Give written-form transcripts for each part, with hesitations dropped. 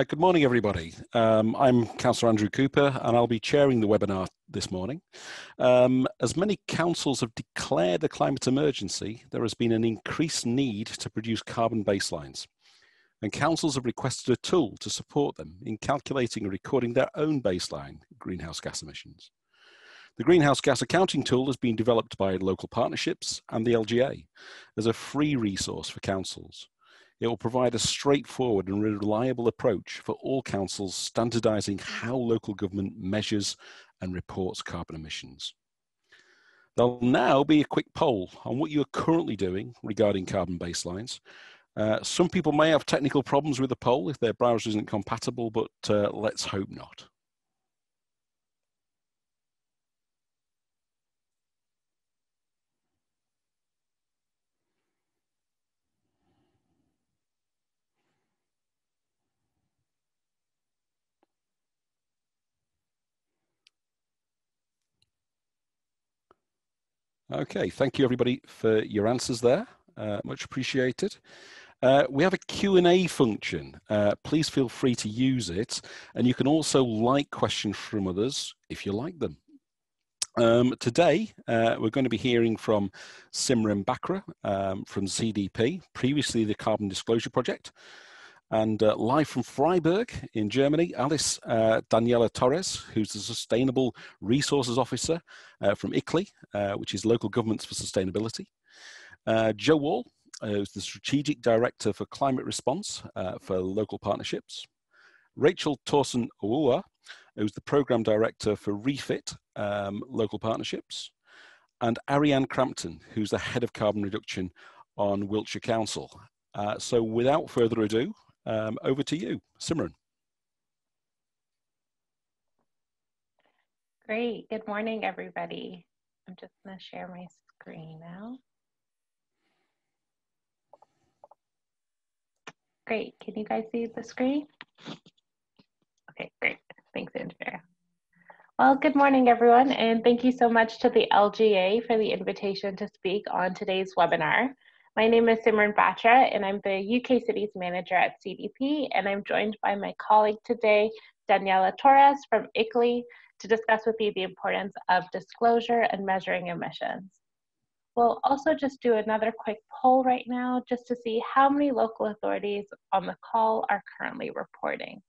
Good morning, everybody. I'm Councillor Andrew Cooper, and I'll be chairing the webinar this morning. As many councils have declared a climate emergency, there has been an increased need to produce carbon baselines. And councils have requested a tool to support them in calculating and recording their own baseline greenhouse gas emissions. The Greenhouse Gas Accounting tool has been developed by local partnerships and the LGA as a free resource for councils. It will provide a straightforward and reliable approach for all councils, standardising how local government measures and reports carbon emissions. There'll now be a quick poll on what you're currently doing regarding carbon baselines. Some people may have technical problems with the poll if their browser isn't compatible, but let's hope not. Okay, thank you everybody for your answers there, much appreciated. We have a Q&A function. Please feel free to use it, and you can also like questions from others if you like them. Today, we're going to be hearing from Simran Bakra from CDP, previously the Carbon Disclosure Project, and live from Freiburg in Germany, Alice Daniela Torres, who's the Sustainable Resources Officer from ICLEI, which is Local Governments for Sustainability. Joe Wall, who's the Strategic Director for Climate Response for Local Partnerships. Rachel Torson-Owua, who's the Programme Director for REFIT Local Partnerships. And Ariane Crampton, who's the Head of Carbon Reduction on Wiltshire Council. So without further ado, over to you, Simran. Great. Good morning, everybody. I'm just going to share my screen now. Great. Can you guys see the screen? Okay, great. Thanks, Andrea. Well, good morning, everyone, and thank you so much to the LGA for the invitation to speak on today's webinar. My name is Simran Batra, and I'm the UK Cities Manager at CDP, and I'm joined by my colleague today, Daniela Torres from ICLEI, to discuss with you the importance of disclosure and measuring emissions. We'll also just do another quick poll right now just to see how many local authorities on the call are currently reporting.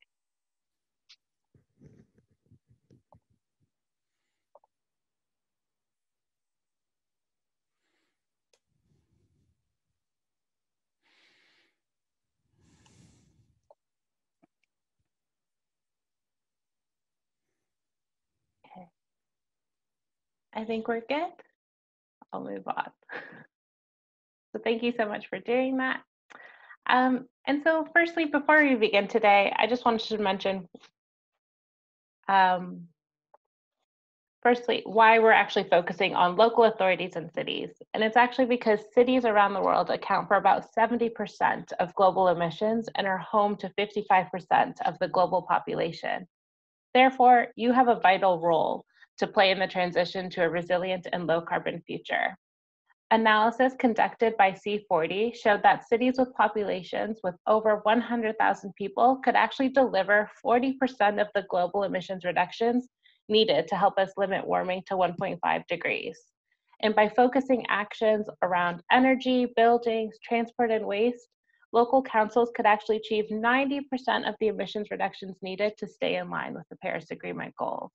Okay. I think we're good. I'll move on. So thank you so much for doing that. And so firstly, before we begin today, I just wanted to mention firstly, why we're actually focusing on local authorities and cities. And it's actually because cities around the world account for about 70% of global emissions and are home to 55% of the global population. Therefore, you have a vital role to play in the transition to a resilient and low carbon future. Analysis conducted by C40 showed that cities with populations with over 100,000 people could actually deliver 40% of the global emissions reductions needed to help us limit warming to 1.5 degrees. And by focusing actions around energy, buildings, transport, and waste, local councils could actually achieve 90% of the emissions reductions needed to stay in line with the Paris Agreement goals.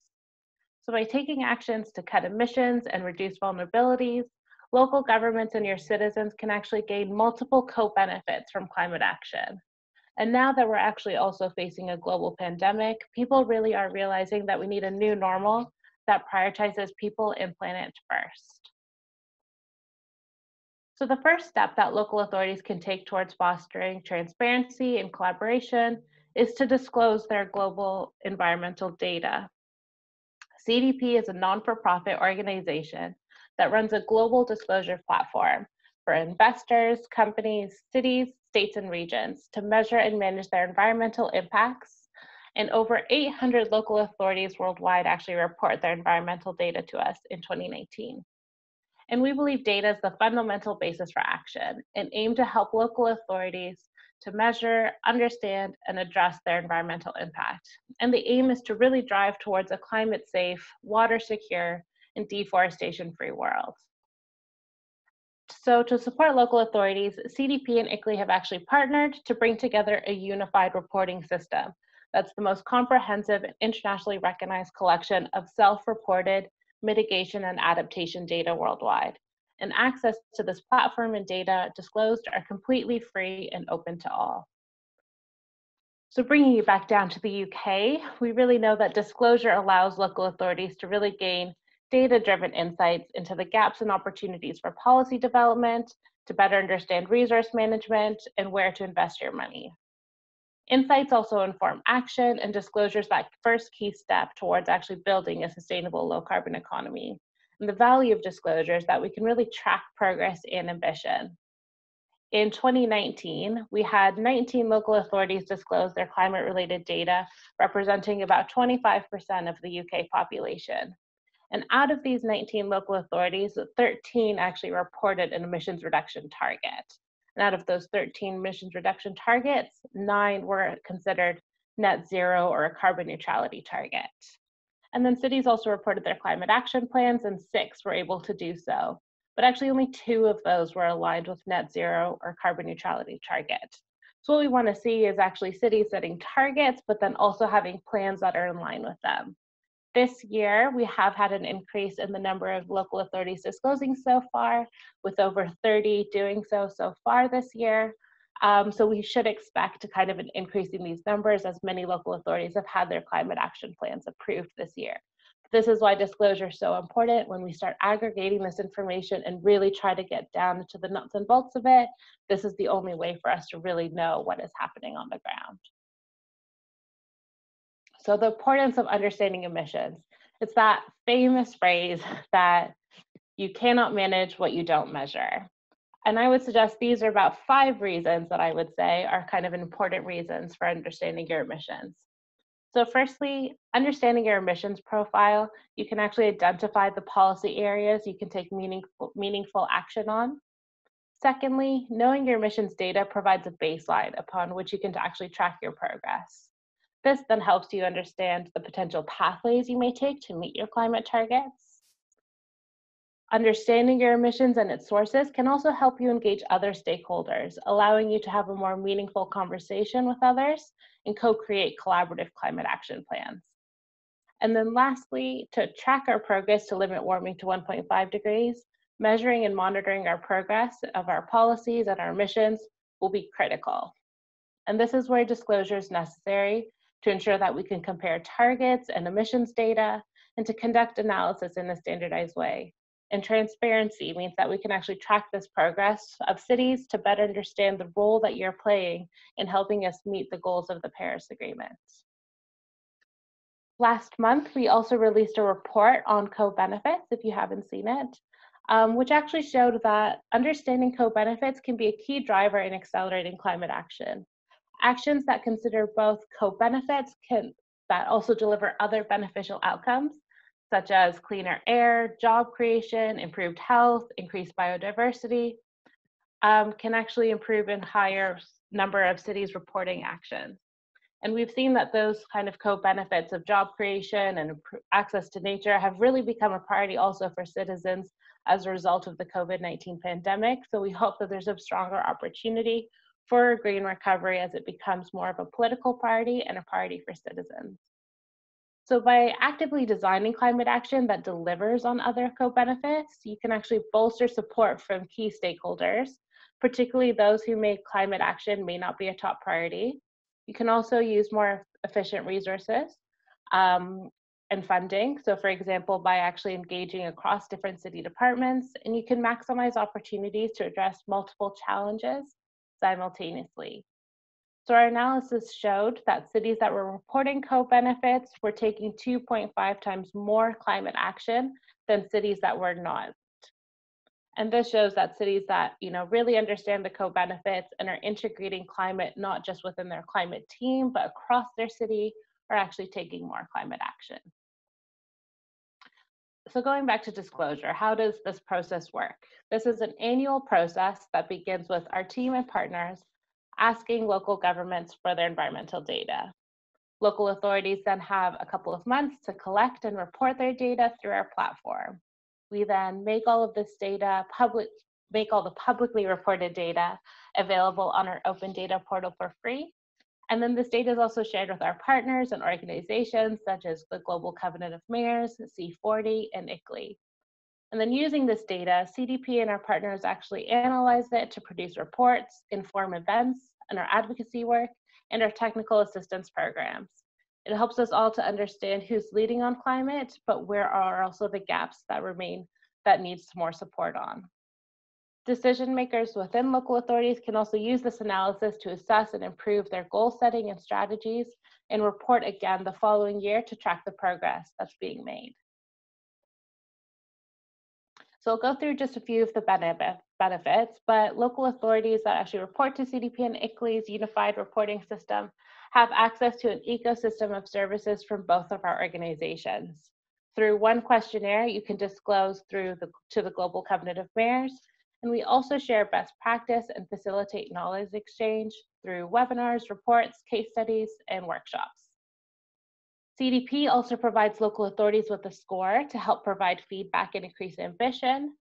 So by taking actions to cut emissions and reduce vulnerabilities, local governments and your citizens can actually gain multiple co-benefits from climate action. And now that we're actually also facing a global pandemic, people really are realizing that we need a new normal that prioritizes people and planet first. So the first step that local authorities can take towards fostering transparency and collaboration is to disclose their global environmental data. CDP is a non-for-profit organization that runs a global disclosure platform for investors, companies, cities, states, and regions to measure and manage their environmental impacts. And over 800 local authorities worldwide actually report their environmental data to us in 2019. And we believe data is the fundamental basis for action and aim to help local authorities to measure, understand, and address their environmental impact. And the aim is to really drive towards a climate-safe, water-secure, and deforestation-free world. So to support local authorities, CDP and ICLEI have actually partnered to bring together a unified reporting system that's the most comprehensive and internationally recognized collection of self-reported mitigation and adaptation data worldwide. And access to this platform and data disclosed are completely free and open to all. So bringing you back down to the UK, we really know that disclosure allows local authorities to really gain data-driven insights into the gaps and opportunities for policy development, to better understand resource management, and where to invest your money. Insights also inform action, and disclosure is that first key step towards actually building a sustainable low-carbon economy. And the value of disclosure is that we can really track progress and ambition. In 2019, we had 19 local authorities disclose their climate-related data, representing about 25% of the UK population. And out of these 19 local authorities, 13 actually reported an emissions reduction target. And out of those 13 emissions reduction targets, 9 were considered net zero or a carbon neutrality target. And then cities also reported their climate action plans, and 6 were able to do so. But actually only 2 of those were aligned with net zero or carbon neutrality targets. So what we want to see is actually cities setting targets, but then also having plans that are in line with them. This year, we have had an increase in the number of local authorities disclosing so far, with over 30 doing so far this year. So we should expect kind of an increase in these numbers as many local authorities have had their climate action plans approved this year. This is why disclosure is so important. When we start aggregating this information and really try to get down to the nuts and bolts of it, this is the only way for us to really know what is happening on the ground. So the importance of understanding emissions. It's that famous phrase that you cannot manage what you don't measure. And I would suggest these are about 5 reasons that I would say are kind of important reasons for understanding your emissions. So firstly, understanding your emissions profile, you can actually identify the policy areas you can take meaningful action on. Secondly, knowing your emissions data provides a baseline upon which you can actually track your progress. This then helps you understand the potential pathways you may take to meet your climate targets. Understanding your emissions and its sources can also help you engage other stakeholders, allowing you to have a more meaningful conversation with others and co-create collaborative climate action plans. And then lastly, to track our progress to limit warming to 1.5 degrees, measuring and monitoring our progress of our policies and our emissions will be critical. And this is where disclosure is necessary to ensure that we can compare targets and emissions data and to conduct analysis in a standardized way. And transparency means that we can actually track this progress of cities to better understand the role that you're playing in helping us meet the goals of the Paris Agreement. Last month, we also released a report on co-benefits, if you haven't seen it, which actually showed that understanding co-benefits can be a key driver in accelerating climate action. Actions that consider both co-benefits that also deliver other beneficial outcomes, such as cleaner air, job creation, improved health, increased biodiversity, can actually improve in higher number of cities reporting actions. And we've seen that those kind of co-benefits of job creation and access to nature have really become a priority also for citizens as a result of the COVID-19 pandemic. So we hope that there's a stronger opportunity for green recovery as it becomes more of a political priority and a priority for citizens. So by actively designing climate action that delivers on other co-benefits, you can actually bolster support from key stakeholders, particularly those who make climate action may not be a top priority. You can also use more efficient resources and funding. So for example, by actually engaging across different city departments, and you can maximize opportunities to address multiple challenges simultaneously. So our analysis showed that cities that were reporting co-benefits were taking 2.5 times more climate action than cities that were not. And this shows that cities that really understand the co-benefits and are integrating climate not just within their climate team, but across their city are actually taking more climate action. So going back to disclosure, how does this process work? This is an annual process that begins with our team and partners asking local governments for their environmental data. Local authorities then have a couple of months to collect and report their data through our platform. We then make all of this data public, make all the publicly reported data available on our open data portal for free. And then this data is also shared with our partners and organizations such as the Global Covenant of Mayors, C40, and ICLEI. And then using this data, CDP and our partners actually analyze it to produce reports, inform events, and our advocacy work, and our technical assistance programs. It helps us all to understand who's leading on climate, but where are also the gaps that remain that needs more support on. Decision makers within local authorities can also use this analysis to assess and improve their goal setting and strategies and report again the following year to track the progress that's being made. So I'll go through just a few of the benefits, but local authorities that actually report to CDP and ICLEI's unified reporting system have access to an ecosystem of services from both of our organizations. Through one questionnaire, you can disclose to the Global Covenant of Mayors, and we also share best practice and facilitate knowledge exchange through webinars, reports, case studies, and workshops. CDP also provides local authorities with a score to help provide feedback and increase ambition,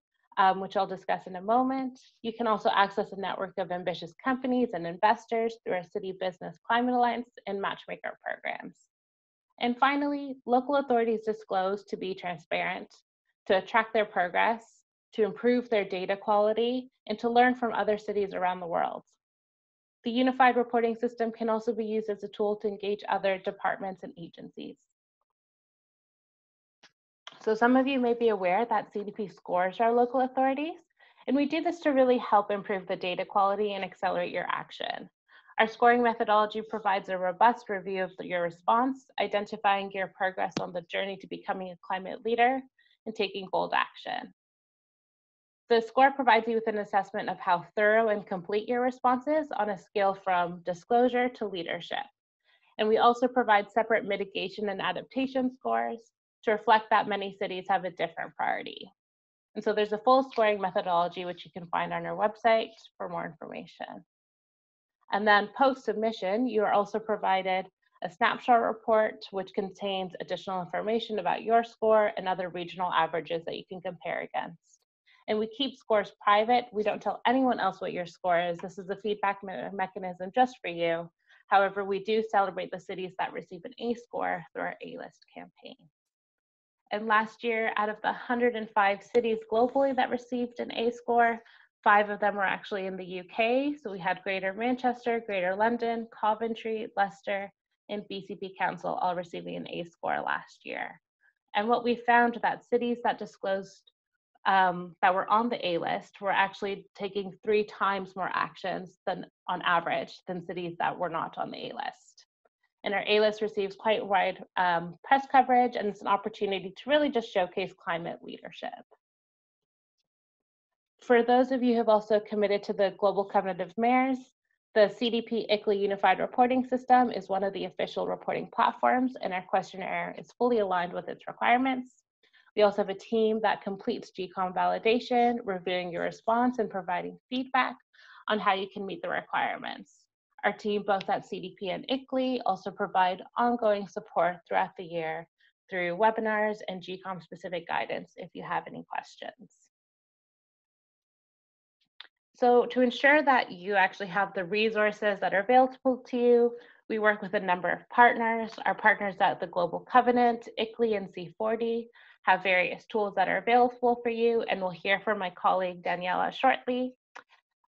which I'll discuss in a moment. You can also access a network of ambitious companies and investors through our City Business Climate Alliance and Matchmaker programs. And finally, local authorities disclose to be transparent, to track their progress, to improve their data quality, and to learn from other cities around the world. The unified reporting system can also be used as a tool to engage other departments and agencies. So some of you may be aware that CDP scores our local authorities, and we do this to really help improve the data quality and accelerate your action. Our scoring methodology provides a robust review of your response, identifying your progress on the journey to becoming a climate leader and taking bold action. The score provides you with an assessment of how thorough and complete your response is on a scale from disclosure to leadership. And we also provide separate mitigation and adaptation scores to reflect that many cities have a different priority. And so there's a full scoring methodology which you can find on our website for more information. And then post-submission, you are also provided a snapshot report which contains additional information about your score and other regional averages that you can compare against. And we keep scores private. We don't tell anyone else what your score is. This is a feedback mechanism just for you. However, we do celebrate the cities that receive an A score through our A-list campaign. And last year, out of the 105 cities globally that received an A score, 5 of them were actually in the UK. So we had Greater Manchester, Greater London, Coventry, Leicester, and BCP Council all receiving an A score last year. And what we found that cities that disclosed that were on the A list were actually taking 3 times more actions than on average than cities that were not on the A list. And our A list receives quite wide press coverage, and it's an opportunity to really just showcase climate leadership. For those of you who have also committed to the Global Covenant of Mayors, the CDP ICLEI Unified Reporting System is one of the official reporting platforms, and our questionnaire is fully aligned with its requirements. We also have a team that completes GCOM validation, reviewing your response and providing feedback on how you can meet the requirements. Our team, both at CDP and ICLEI, also provide ongoing support throughout the year through webinars and GCOM specific guidance if you have any questions. So to ensure that you actually have the resources that are available to you, we work with a number of partners. Our partners at the Global Covenant, ICLEI, and C40 have various tools that are available for you, and we'll hear from my colleague Daniela shortly.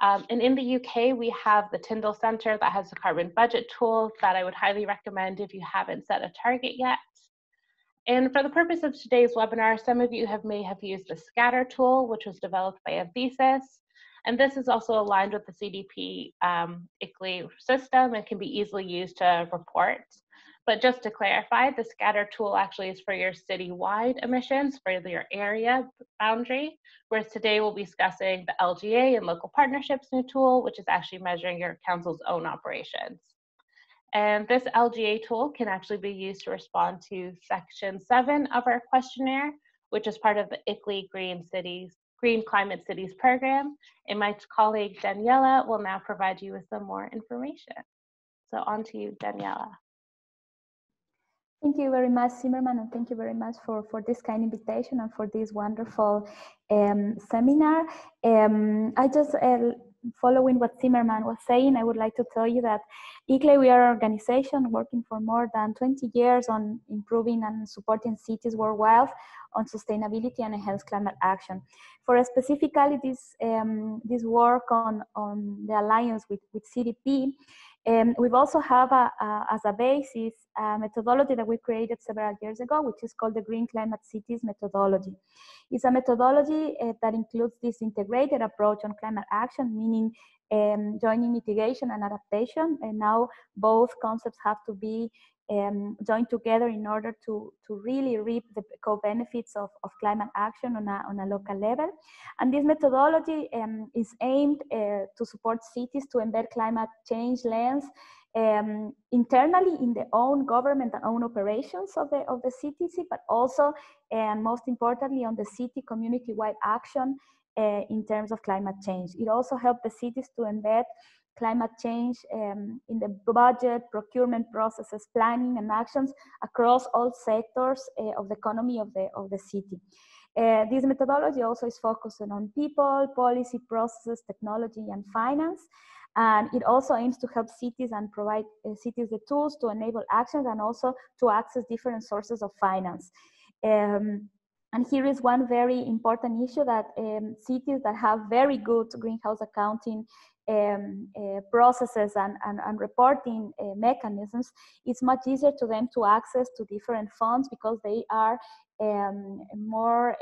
And in the UK, we have the Tyndall Centre that has a carbon budget tool that I would highly recommend if you haven't set a target yet. And for the purpose of today's webinar, some of you may have used the Scatter tool, which was developed by Anthesis. And this is also aligned with the CDP ICLEI system and can be easily used to report. But just to clarify, the Scatter tool actually is for your citywide emissions, for your area boundary, whereas today we'll be discussing the LGA and local partnerships new tool, which is actually measuring your council's own operations. And this LGA tool can actually be used to respond to section 7 of our questionnaire, which is part of the ICLEI Green Cities Green Climate Cities program, and my colleague Daniela will now provide you with some more information. So on to you, Daniela. Thank you very much, Zimmerman, and thank you very much for this kind invitation and for this wonderful seminar. I just, following what Zimmerman was saying, I would like to tell you that ICLEI, we are an organization working for more than 20 years on improving and supporting cities worldwide on sustainability and enhanced climate action. For specifically this work on the alliance with CDP, we've also have as a basis a methodology that we created several years ago, which is called the Green Climate Cities methodology. It's a methodology that includes this integrated approach on climate action, meaning joining mitigation and adaptation. And now both concepts have to be joined together in order to really reap the co-benefits of climate action on a local level. And this methodology is aimed to support cities to embed climate change lens internally in their own government and own operations of the city, but also, and most importantly, on the city community-wide action in terms of climate change. It also helped the cities to embed climate change in the budget, procurement processes, planning and actions across all sectors of the economy of the city. This methodology also is focusing on people, policy, processes, technology, and finance. And it also aims to help cities and provide cities the tools to enable actions and also to access different sources of finance. And here is one very important issue that cities that have very good greenhouse accounting processes and reporting mechanisms, it's much easier to them to access to different funds because they are more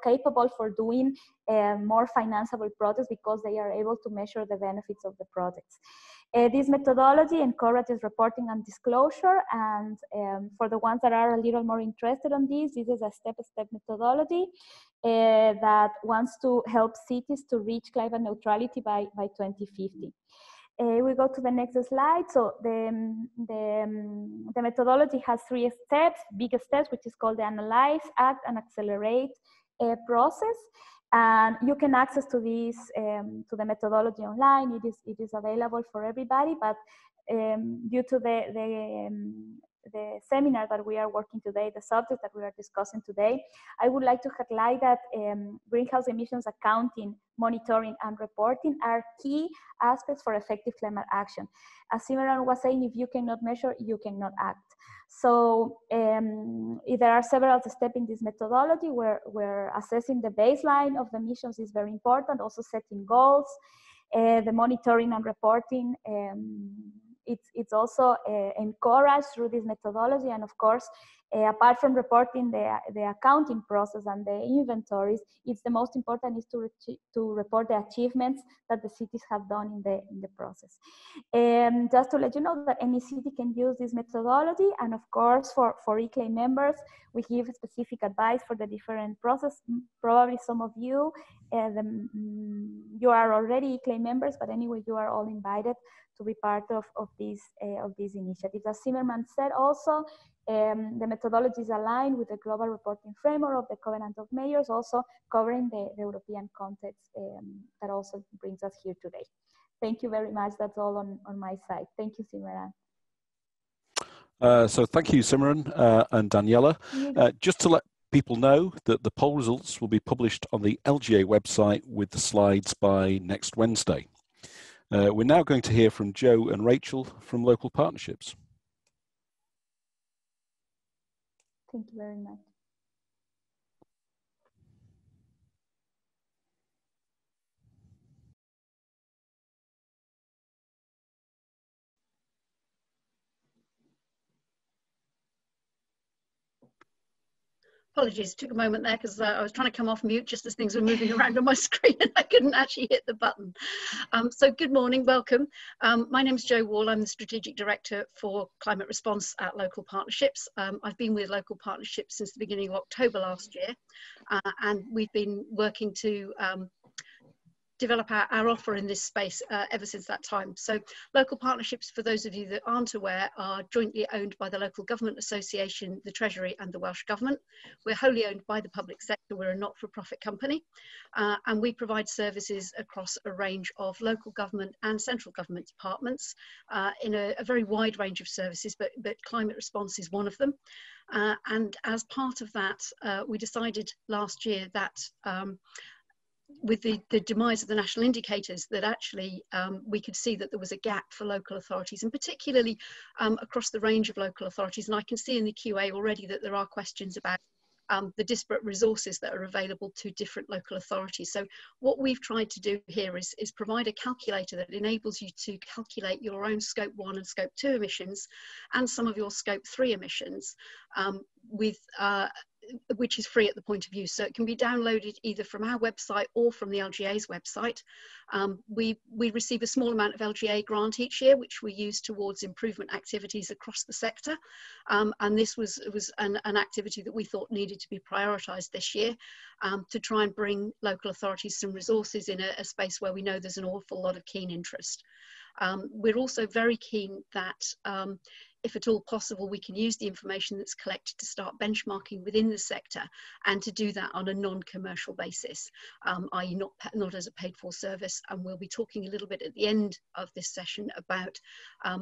capable for doing more financeable projects because they are able to measure the benefits of the projects. This methodology encourages reporting and disclosure, and for the ones that are a little more interested in this is a step-by-step methodology that wants to help cities to reach climate neutrality by 2050. We go to the next slide. So the methodology has 3 steps, big steps, which is called the Analyze, Act, and Accelerate process. And you can access to this to the methodology online. It is available for everybody, but due to the seminar that we are working today, the subject that we are discussing today, I would like to highlight that greenhouse emissions accounting, monitoring, and reporting are key aspects for effective climate action. As Simran was saying, if you cannot measure, you cannot act. So there are several steps in this methodology where assessing the baseline of the emissions is very important, also setting goals, the monitoring and reporting. It's also encouraged through this methodology, and of course, apart from reporting the accounting process and the inventories, it's the most important is to report the achievements that the cities have done in the process. Just to let you know that any city can use this methodology, and of course, for ICLEI members, we give specific advice for the different process. Probably some of you, you are already ICLEI members, but anyway, you are all invited to be part of these initiatives. As Zimmerman said also, the methodology is aligned with the global reporting framework of the Covenant of Mayors, also covering the European context that also brings us here today. Thank you very much. That's all on my side. Thank you, Simran. So thank you, Simran and Daniela. Just to let people know that the poll results will be published on the LGA website with the slides by next Wednesday. We're now going to hear from Joe and Rachel from Local Partnerships. Thank you very much. Apologies, took a moment there because I was trying to come off mute just as things were moving around on my screen and I couldn't actually hit the button. So good morning, welcome. My name is Jo Wall. I'm the Strategic Director for Climate Response at Local Partnerships. I've been with Local Partnerships since the beginning of October last year, and we've been working to develop our offer in this space ever since that time. So local partnerships, for those of you that aren't aware, are jointly owned by the Local Government Association, the Treasury and the Welsh Government. We're wholly owned by the public sector. We're a not-for-profit company, and we provide services across a range of local government and central government departments in a very wide range of services, but climate response is one of them. And as part of that, we decided last year that with the demise of the national indicators, that actually we could see that there was a gap for local authorities, and particularly across the range of local authorities. And I can see in the QA already that there are questions about the disparate resources that are available to different local authorities. So what we've tried to do here is provide a calculator that enables you to calculate your own Scope 1 and Scope 2 emissions and some of your Scope 3 emissions which is free at the point of use. So it can be downloaded either from our website or from the LGA's website. We receive a small amount of LGA grant each year, which we use towards improvement activities across the sector. And this was an activity that we thought needed to be prioritised this year to try and bring local authorities some resources in a space where we know there's an awful lot of keen interest. We're also very keen that if at all possible, we can use the information that's collected to start benchmarking within the sector, and to do that on a non-commercial basis, i.e. not as a paid-for service. And we'll be talking a little bit at the end of this session about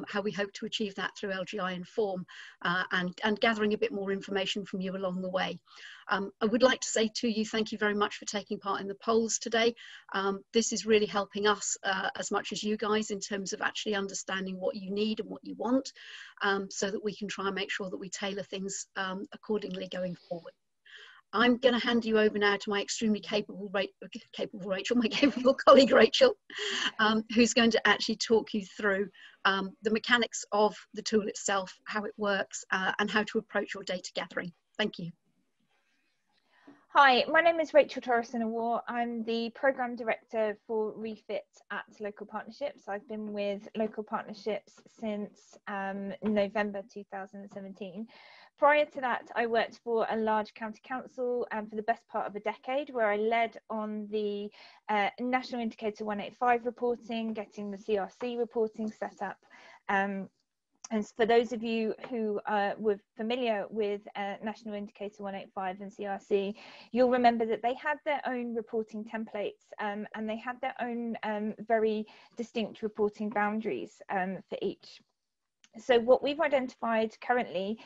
how we hope to achieve that through LGI Inform, and gathering a bit more information from you along the way. I would like to say to you, thank you very much for taking part in the polls today. This is really helping us as much as you guys in terms of actually understanding what you need and what you want, so that we can try and make sure that we tailor things accordingly going forward. I'm going to hand you over now to my extremely capable Rachel, my capable colleague Rachel, who's going to actually talk you through the mechanics of the tool itself, how it works, and how to approach your data gathering. Thank you. Hi, my name is Rachel Torreson-Awar. I'm the Programme Director for Refit at Local Partnerships. I've been with Local Partnerships since November 2017. Prior to that, I worked for a large county council for the best part of a decade, where I led on the National Indicator 185 reporting, getting the CRC reporting set up. And for those of you who were familiar with National Indicator 185 and CRC, you'll remember that they had their own reporting templates, and they had their own very distinct reporting boundaries for each. So what we've identified currently,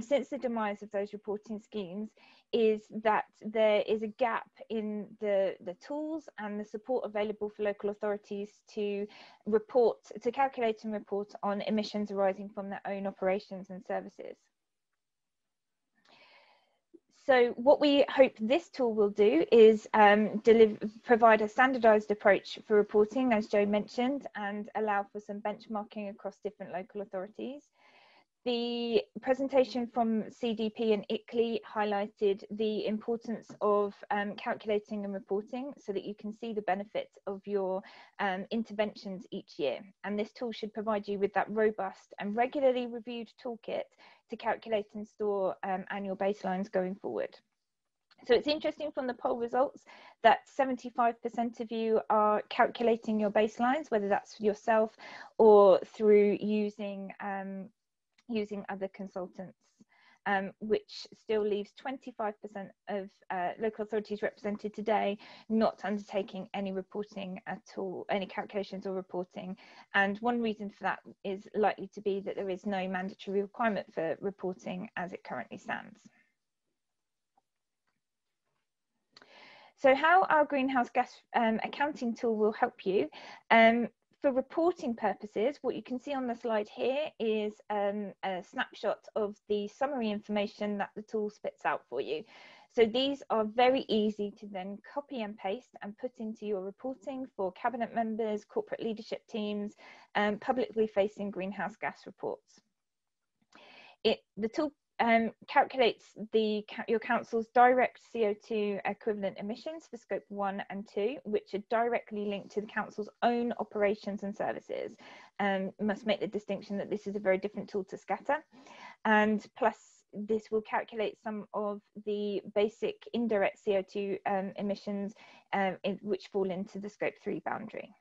since the demise of those reporting schemes, is that there is a gap in the tools and the support available for local authorities to report, to calculate and report on emissions arising from their own operations and services. So what we hope this tool will do is provide a standardised approach for reporting, as Joe mentioned, and allow for some benchmarking across different local authorities. The presentation from CDP and ICLEI highlighted the importance of calculating and reporting so that you can see the benefits of your interventions each year. And this tool should provide you with that robust and regularly reviewed toolkit to calculate and store annual baselines going forward. So it's interesting from the poll results that 75% of you are calculating your baselines, whether that's yourself or through using other consultants, which still leaves 25% of local authorities represented today not undertaking any reporting at all, any calculations or reporting. And one reason for that is likely to be that there is no mandatory requirement for reporting as it currently stands. So how our greenhouse gas accounting tool will help you. For reporting purposes, what you can see on the slide here is a snapshot of the summary information that the tool spits out for you. So these are very easy to then copy and paste and put into your reporting for cabinet members, corporate leadership teams, and publicly facing greenhouse gas reports. The tool calculates your council's direct CO2 equivalent emissions for scope 1 and 2, which are directly linked to the council's own operations and services. Must make the distinction that this is a very different tool to scatter, and plus this will calculate some of the basic indirect CO2 emissions which fall into the Scope 3 boundary.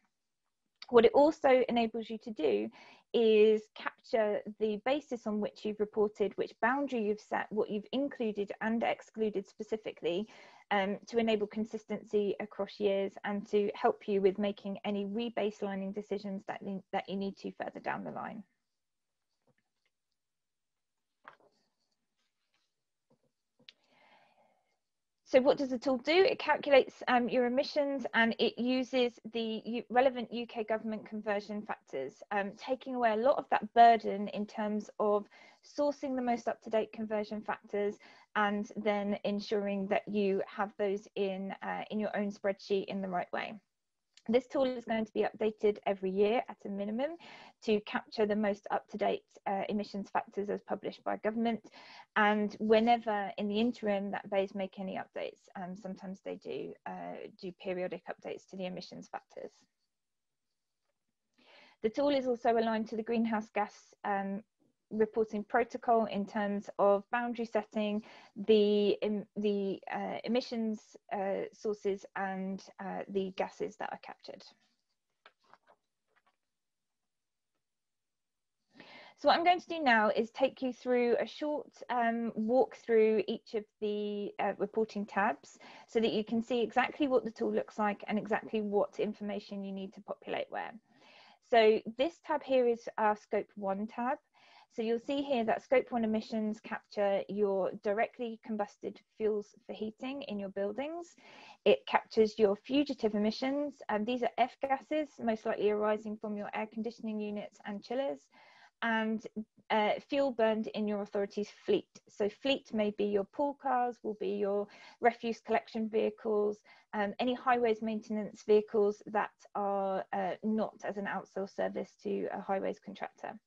What it also enables you to do is capture the basis on which you've reported, which boundary you've set, what you've included and excluded specifically, to enable consistency across years and to help you with making any rebaselining decisions that you need to further down the line. So what does the tool do? It calculates your emissions, and it uses the relevant UK government conversion factors, taking away a lot of that burden in terms of sourcing the most up-to-date conversion factors and then ensuring that you have those in your own spreadsheet in the right way. This tool is going to be updated every year at a minimum to capture the most up-to-date emissions factors as published by government. And whenever in the interim that BEIS make any updates, sometimes they do periodic updates to the emissions factors. The tool is also aligned to the greenhouse gas reporting protocol in terms of boundary setting, the emissions sources and the gases that are captured. So what I'm going to do now is take you through a short walk through each of the reporting tabs so that you can see exactly what the tool looks like and exactly what information you need to populate where. So this tab here is our Scope 1 tab. So you'll see here that Scope 1 emissions capture your directly combusted fuels for heating in your buildings. It captures your fugitive emissions, and these are F gases, most likely arising from your air conditioning units and chillers, and fuel burned in your authority's fleet. So fleet may be your pool cars, will be your refuse collection vehicles, any highways maintenance vehicles that are not as an outsourced service to a highways contractor.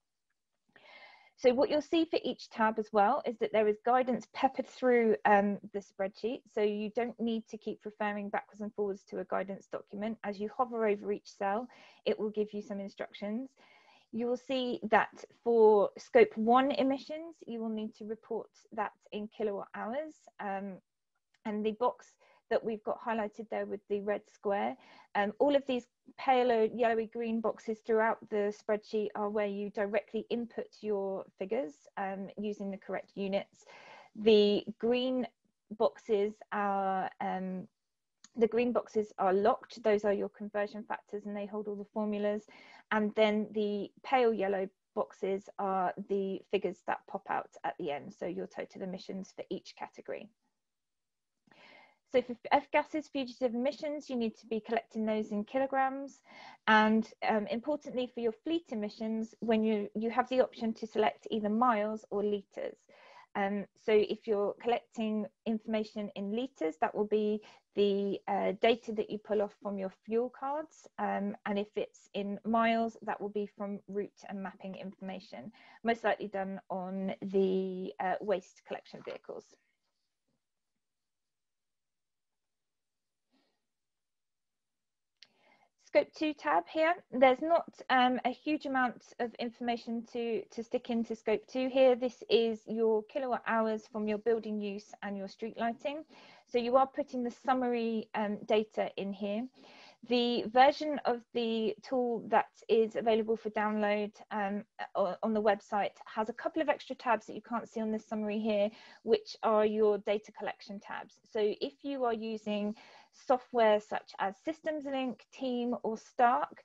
So what you'll see for each tab as well is that there is guidance peppered through the spreadsheet. So you don't need to keep referring backwards and forwards to a guidance document. As you hover over each cell, it will give you some instructions. You will see that for Scope 1 emissions, you will need to report that in kilowatt hours. And the box that we've got highlighted there with the red square, all of these paler yellowy green boxes throughout the spreadsheet are where you directly input your figures using the correct units. The green boxes are locked. Those are your conversion factors and they hold all the formulas. And then the pale yellow boxes are the figures that pop out at the end. So your total emissions for each category. So for F gases, fugitive emissions, you need to be collecting those in kilograms. And importantly for your fleet emissions, when you have the option to select either miles or litres. So if you're collecting information in litres, that will be the data that you pull off from your fuel cards. And if it's in miles, that will be from route and mapping information, most likely done on the waste collection vehicles. Scope 2 tab here, there's not a huge amount of information to stick into Scope 2 here. This is your kilowatt hours from your building use and your street lighting. So you are putting the summary data in here. The version of the tool that is available for download on the website has a couple of extra tabs that you can't see on this summary here, which are your data collection tabs. So if you are using software such as Systems Link, Team or Stark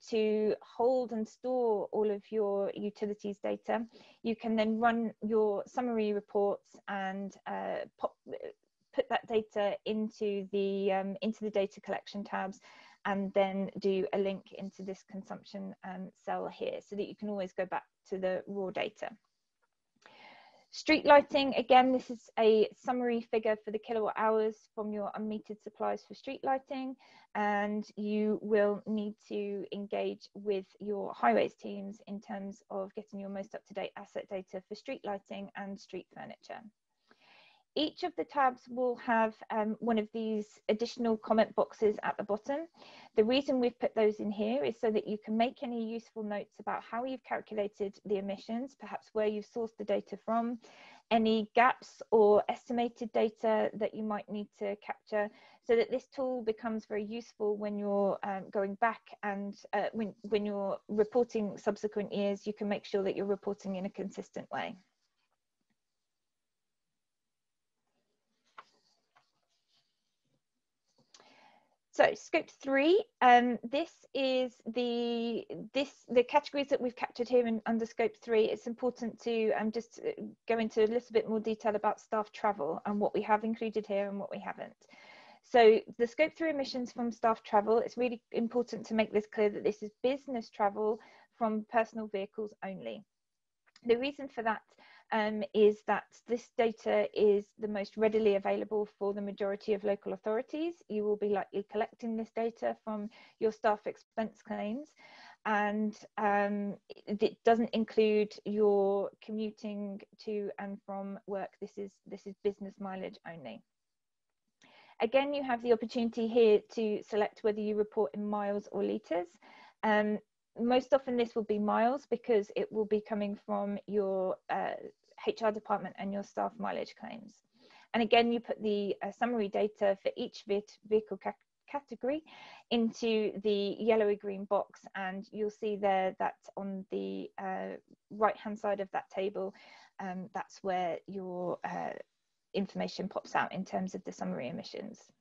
to hold and store all of your utilities data, you can then run your summary reports and put that data into the data collection tabs and then do a link into this consumption cell here so that you can always go back to the raw data. Street lighting, again, this is a summary figure for the kilowatt hours from your unmetered supplies for street lighting, and you will need to engage with your highways teams in terms of getting your most up-to-date asset data for street lighting and street furniture. Each of the tabs will have one of these additional comment boxes at the bottom. The reason we've put those in here is so that you can make any useful notes about how you've calculated the emissions, perhaps where you've sourced the data from, any gaps or estimated data that you might need to capture, so that this tool becomes very useful when you're going back and when you're reporting subsequent years. You can make sure that you're reporting in a consistent way. So scope 3, this is the categories that we've captured here under scope 3. It's important to just go into a little bit more detail about staff travel and what we have included here and what we haven't. So the scope 3 emissions from staff travel, it's really important to make this clear that this is business travel from personal vehicles only. The reason for that is that this data is the most readily available for the majority of local authorities. You will be likely collecting this data from your staff expense claims, and it doesn't include your commuting to and from work. This is business mileage only. Again, you have the opportunity here to select whether you report in miles or litres. Most often this will be miles because it will be coming from your HR department and your staff mileage claims. And again, you put the summary data for each vehicle category into the yellowy green box, and you'll see there that on the right hand side of that table, that's where your information pops out in terms of the summary emissions.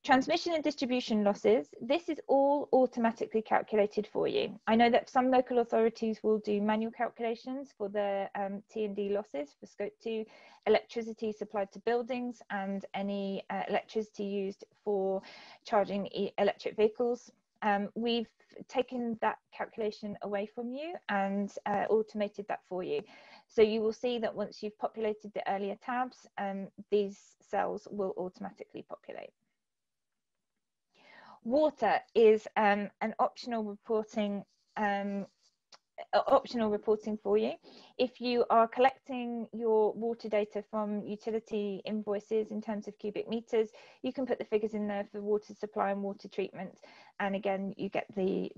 Transmission and distribution losses, this is all automatically calculated for you. I know that some local authorities will do manual calculations for their T&D losses for scope 2, electricity supplied to buildings and any electricity used for charging electric vehicles. We've taken that calculation away from you and automated that for you. So you will see that once you've populated the earlier tabs, these cells will automatically populate. Water is an optional reporting for you. If you are collecting your water data from utility invoices in terms of cubic meters, you can put the figures in there for water supply and water treatment, and again you get the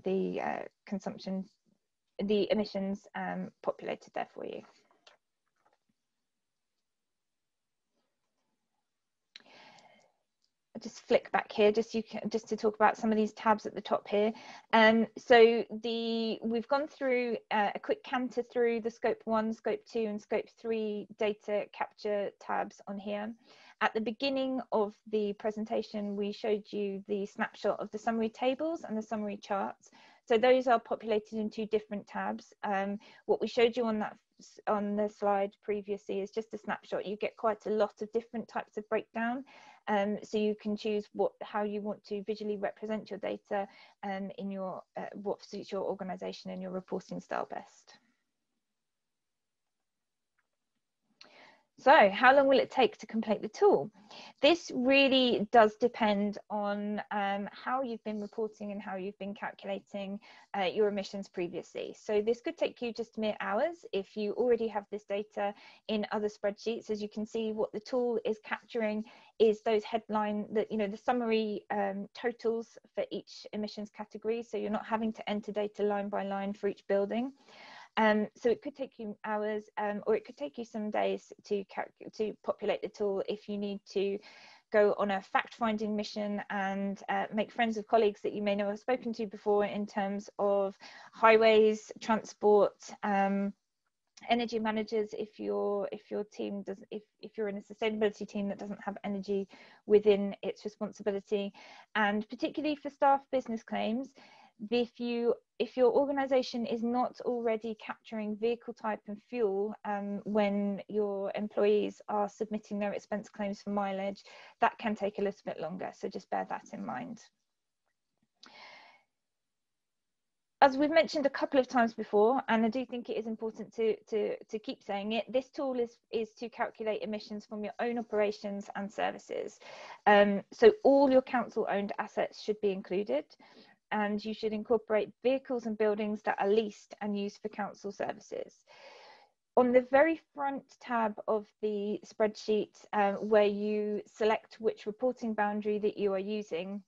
consumption, the emissions populated there for you. Just flick back here just to talk about some of these tabs at the top here. So we've gone through a quick canter through the scope 1, scope 2 and scope 3 data capture tabs on here. At the beginning of the presentation, we showed you the snapshot of the summary tables and the summary charts. So those are populated in 2 different tabs. What we showed you on the slide previously is just a snapshot. You get quite a lot of different types of breakdown. So you can choose how you want to visually represent your data in your what suits your organisation and your reporting style best. So how long will it take to complete the tool? This really does depend on how you've been reporting and how you've been calculating your emissions previously. So this could take you just mere hours if you already have this data in other spreadsheets. As you can see, what the tool is capturing is those headline, the summary totals for each emissions category. So you're not having to enter data line by line for each building. So it could take you hours or it could take you some days to populate the tool if you need to go on a fact-finding mission and make friends with colleagues that you may know have spoken to before in terms of highways, transport, energy managers if your team doesn't, if you're in a sustainability team that doesn't have energy within its responsibility, and particularly for staff business claims, if your organisation is not already capturing vehicle type and fuel when your employees are submitting their expense claims for mileage, that can take a little bit longer, so just bear that in mind. As we've mentioned a couple of times before, and I do think it is important to keep saying it, this tool is to calculate emissions from your own operations and services. So all your council-owned assets should be included, and you should incorporate vehicles and buildings that are leased and used for council services. On the very front tab of the spreadsheet, where you select which reporting boundary that you are using,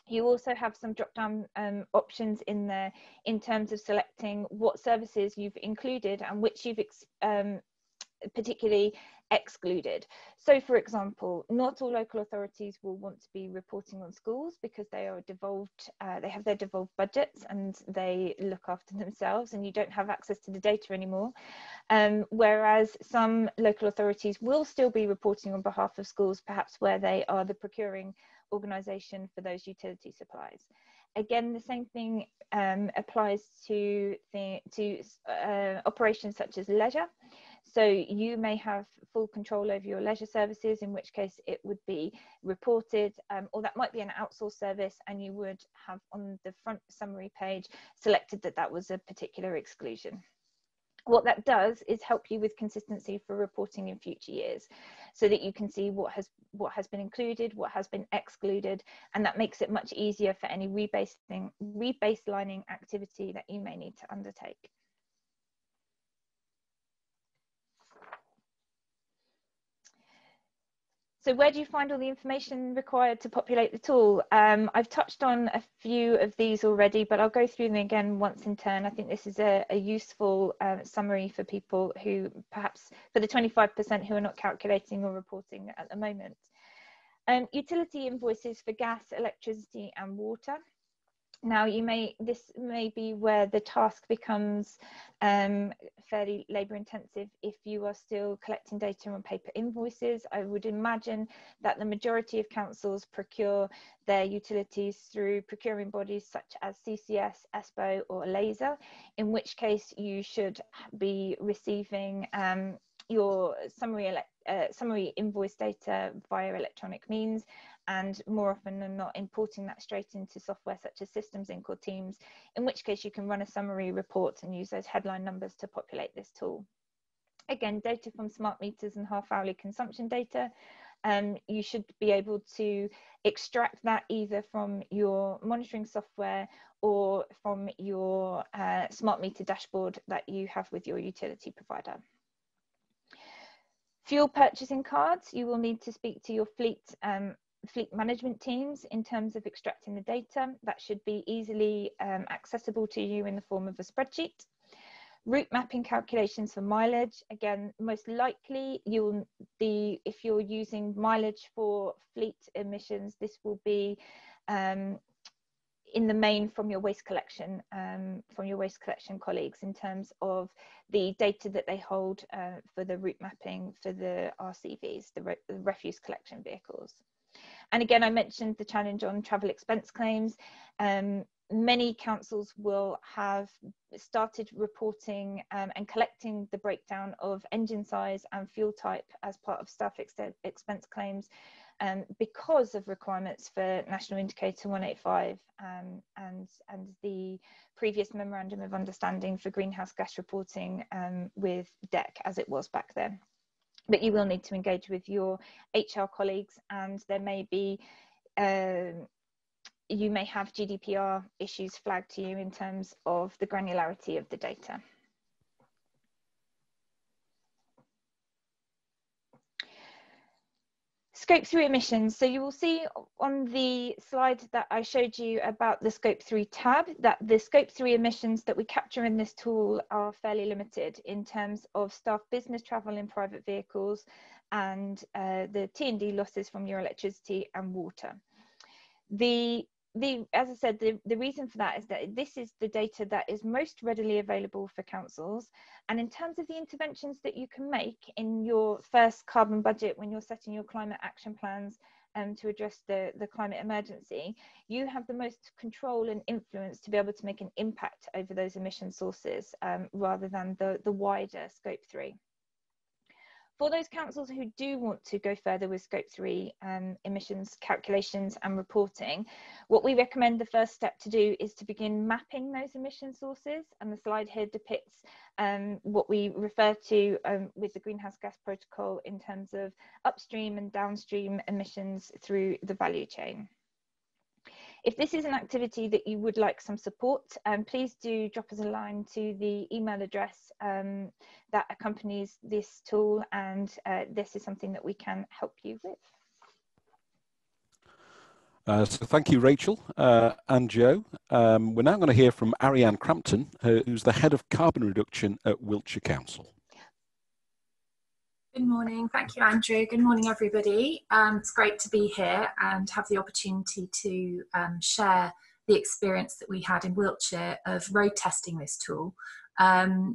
you also have some drop-down options in there in terms of selecting what services you've included and which you've particularly excluded. So for example, not all local authorities will want to be reporting on schools because they are devolved, they have their devolved budgets and they look after themselves, and you don't have access to the data anymore. Whereas some local authorities will still be reporting on behalf of schools, perhaps where they are the procuring organisation for those utility supplies. Again, the same thing applies to operations such as leisure. So you may have full control over your leisure services, in which case it would be reported, or that might be an outsourced service, and you would have on the front summary page selected that that was a particular exclusion. What that does is help you with consistency for reporting in future years, so that you can see what has been included, what has been excluded, and that makes it much easier for any rebaselining activity that you may need to undertake. So where do you find all the information required to populate the tool? I've touched on a few of these already, but I'll go through them again once in turn. I think this is a useful summary for people who perhaps, for the 25% who are not calculating or reporting at the moment. Utility invoices for gas, electricity and water. Now, this may be where the task becomes fairly labour intensive if you are still collecting data on paper invoices. I would imagine that the majority of councils procure their utilities through procuring bodies such as CCS, ESPO or LASER, in which case you should be receiving your summary invoice data via electronic means, and more often than not importing that straight into software such as Systems Inc. or Teams, in which case you can run a summary report and use those headline numbers to populate this tool. Again, data from smart meters and half-hourly consumption data, you should be able to extract that either from your monitoring software or from your smart meter dashboard that you have with your utility provider. Fuel purchasing cards, you will need to speak to your fleet management teams in terms of extracting the data. That should be easily accessible to you in the form of a spreadsheet. Route mapping calculations for mileage. Again, most likely if you're using mileage for fleet emissions, this will be in the main from your waste collection colleagues in terms of the data that they hold for the route mapping for the RCVs, the refuse collection vehicles. And again, I mentioned the challenge on travel expense claims. Many councils will have started reporting and collecting the breakdown of engine size and fuel type as part of staff expense claims because of requirements for National Indicator 185 and the previous Memorandum of Understanding for greenhouse gas reporting with DEC as it was back then. But you will need to engage with your HR colleagues, and there may be you may have GDPR issues flagged to you in terms of the granularity of the data. Scope 3 emissions. So you will see on the slide that I showed you about the Scope 3 tab that the Scope 3 emissions that we capture in this tool are fairly limited in terms of staff business travel in private vehicles and the T&D losses from your electricity and water. As I said, the reason for that is that this is the data that is most readily available for councils. And in terms of the interventions that you can make in your first carbon budget when you're setting your climate action plans to address the climate emergency, you have the most control and influence to be able to make an impact over those emission sources rather than the wider Scope 3. For those councils who do want to go further with Scope 3 emissions calculations and reporting, what we recommend the first step to do is to begin mapping those emission sources. And the slide here depicts what we refer to with the greenhouse gas protocol in terms of upstream and downstream emissions through the value chain. If this is an activity that you would like some support, please do drop us a line to the email address that accompanies this tool, and this is something that we can help you with. So thank you, Rachel and Joe. We're now going to hear from Ariane Crampton, who's the Head of Carbon Reduction at Wiltshire Council. Good morning. Thank you, Andrew. Good morning, everybody. It's great to be here and have the opportunity to share the experience that we had in Wiltshire of road testing this tool.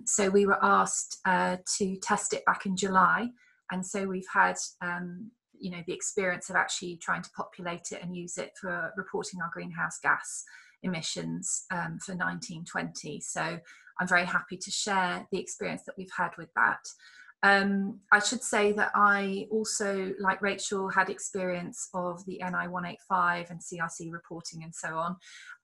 So we were asked to test it back in July, and so we've had you know, the experience of actually trying to populate it and use it for reporting our greenhouse gas emissions for 1920. So I'm very happy to share the experience that we've had with that. I should say that I also, like Rachel, had experience of the NI 185 and CRC reporting and so on.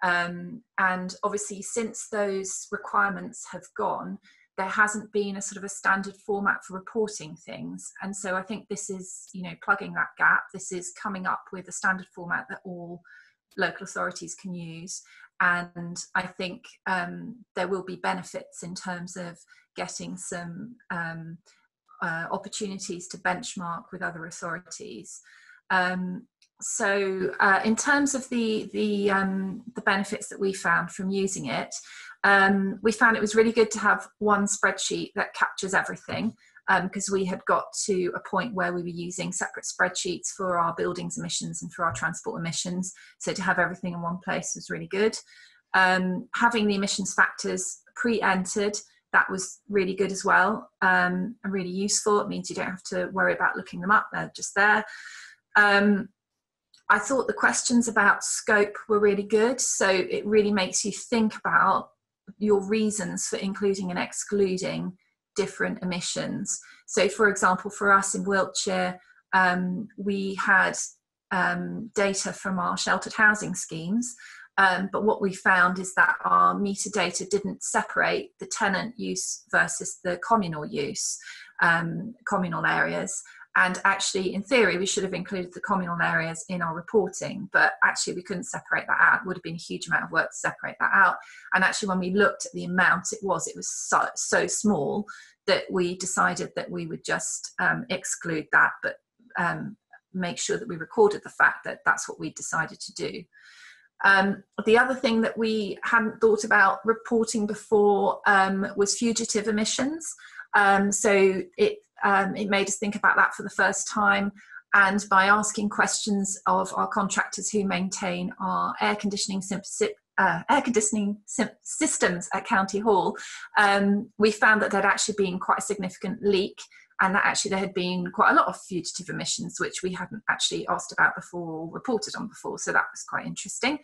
And obviously, since those requirements have gone, there hasn't been a sort of a standard format for reporting things. And so I think this is, you know, plugging that gap. This is coming up with a standard format that all local authorities can use. And I think there will be benefits in terms of getting some opportunities to benchmark with other authorities. So in terms of the benefits that we found from using it, we found it was really good to have one spreadsheet that captures everything, because we had got to a point where we were using separate spreadsheets for our buildings emissions and for our transport emissions. So to have everything in one place was really good. Having the emissions factors pre-entered, that was really good as well, and really useful. It means you don't have to worry about looking them up, they're just there. I thought the questions about scope were really good, so it really makes you think about your reasons for including and excluding different emissions. So for example, for us in Wiltshire, we had data from our sheltered housing schemes, but what we found is that our meter data didn't separate the tenant use versus the communal use, communal areas. And actually, in theory, we should have included the communal areas in our reporting, but actually we couldn't separate that out. It would have been a huge amount of work to separate that out. And actually, when we looked at the amount it was so small that we decided that we would just exclude that, but make sure that we recorded the fact that that's what we decided to do. The other thing that we hadn't thought about reporting before was fugitive emissions. So it made us think about that for the first time, and by asking questions of our contractors who maintain our air conditioning systems at County Hall, we found that there'd actually been quite a significant leak, and that actually there had been quite a lot of fugitive emissions which we hadn't actually asked about before or reported on before, so that was quite interesting.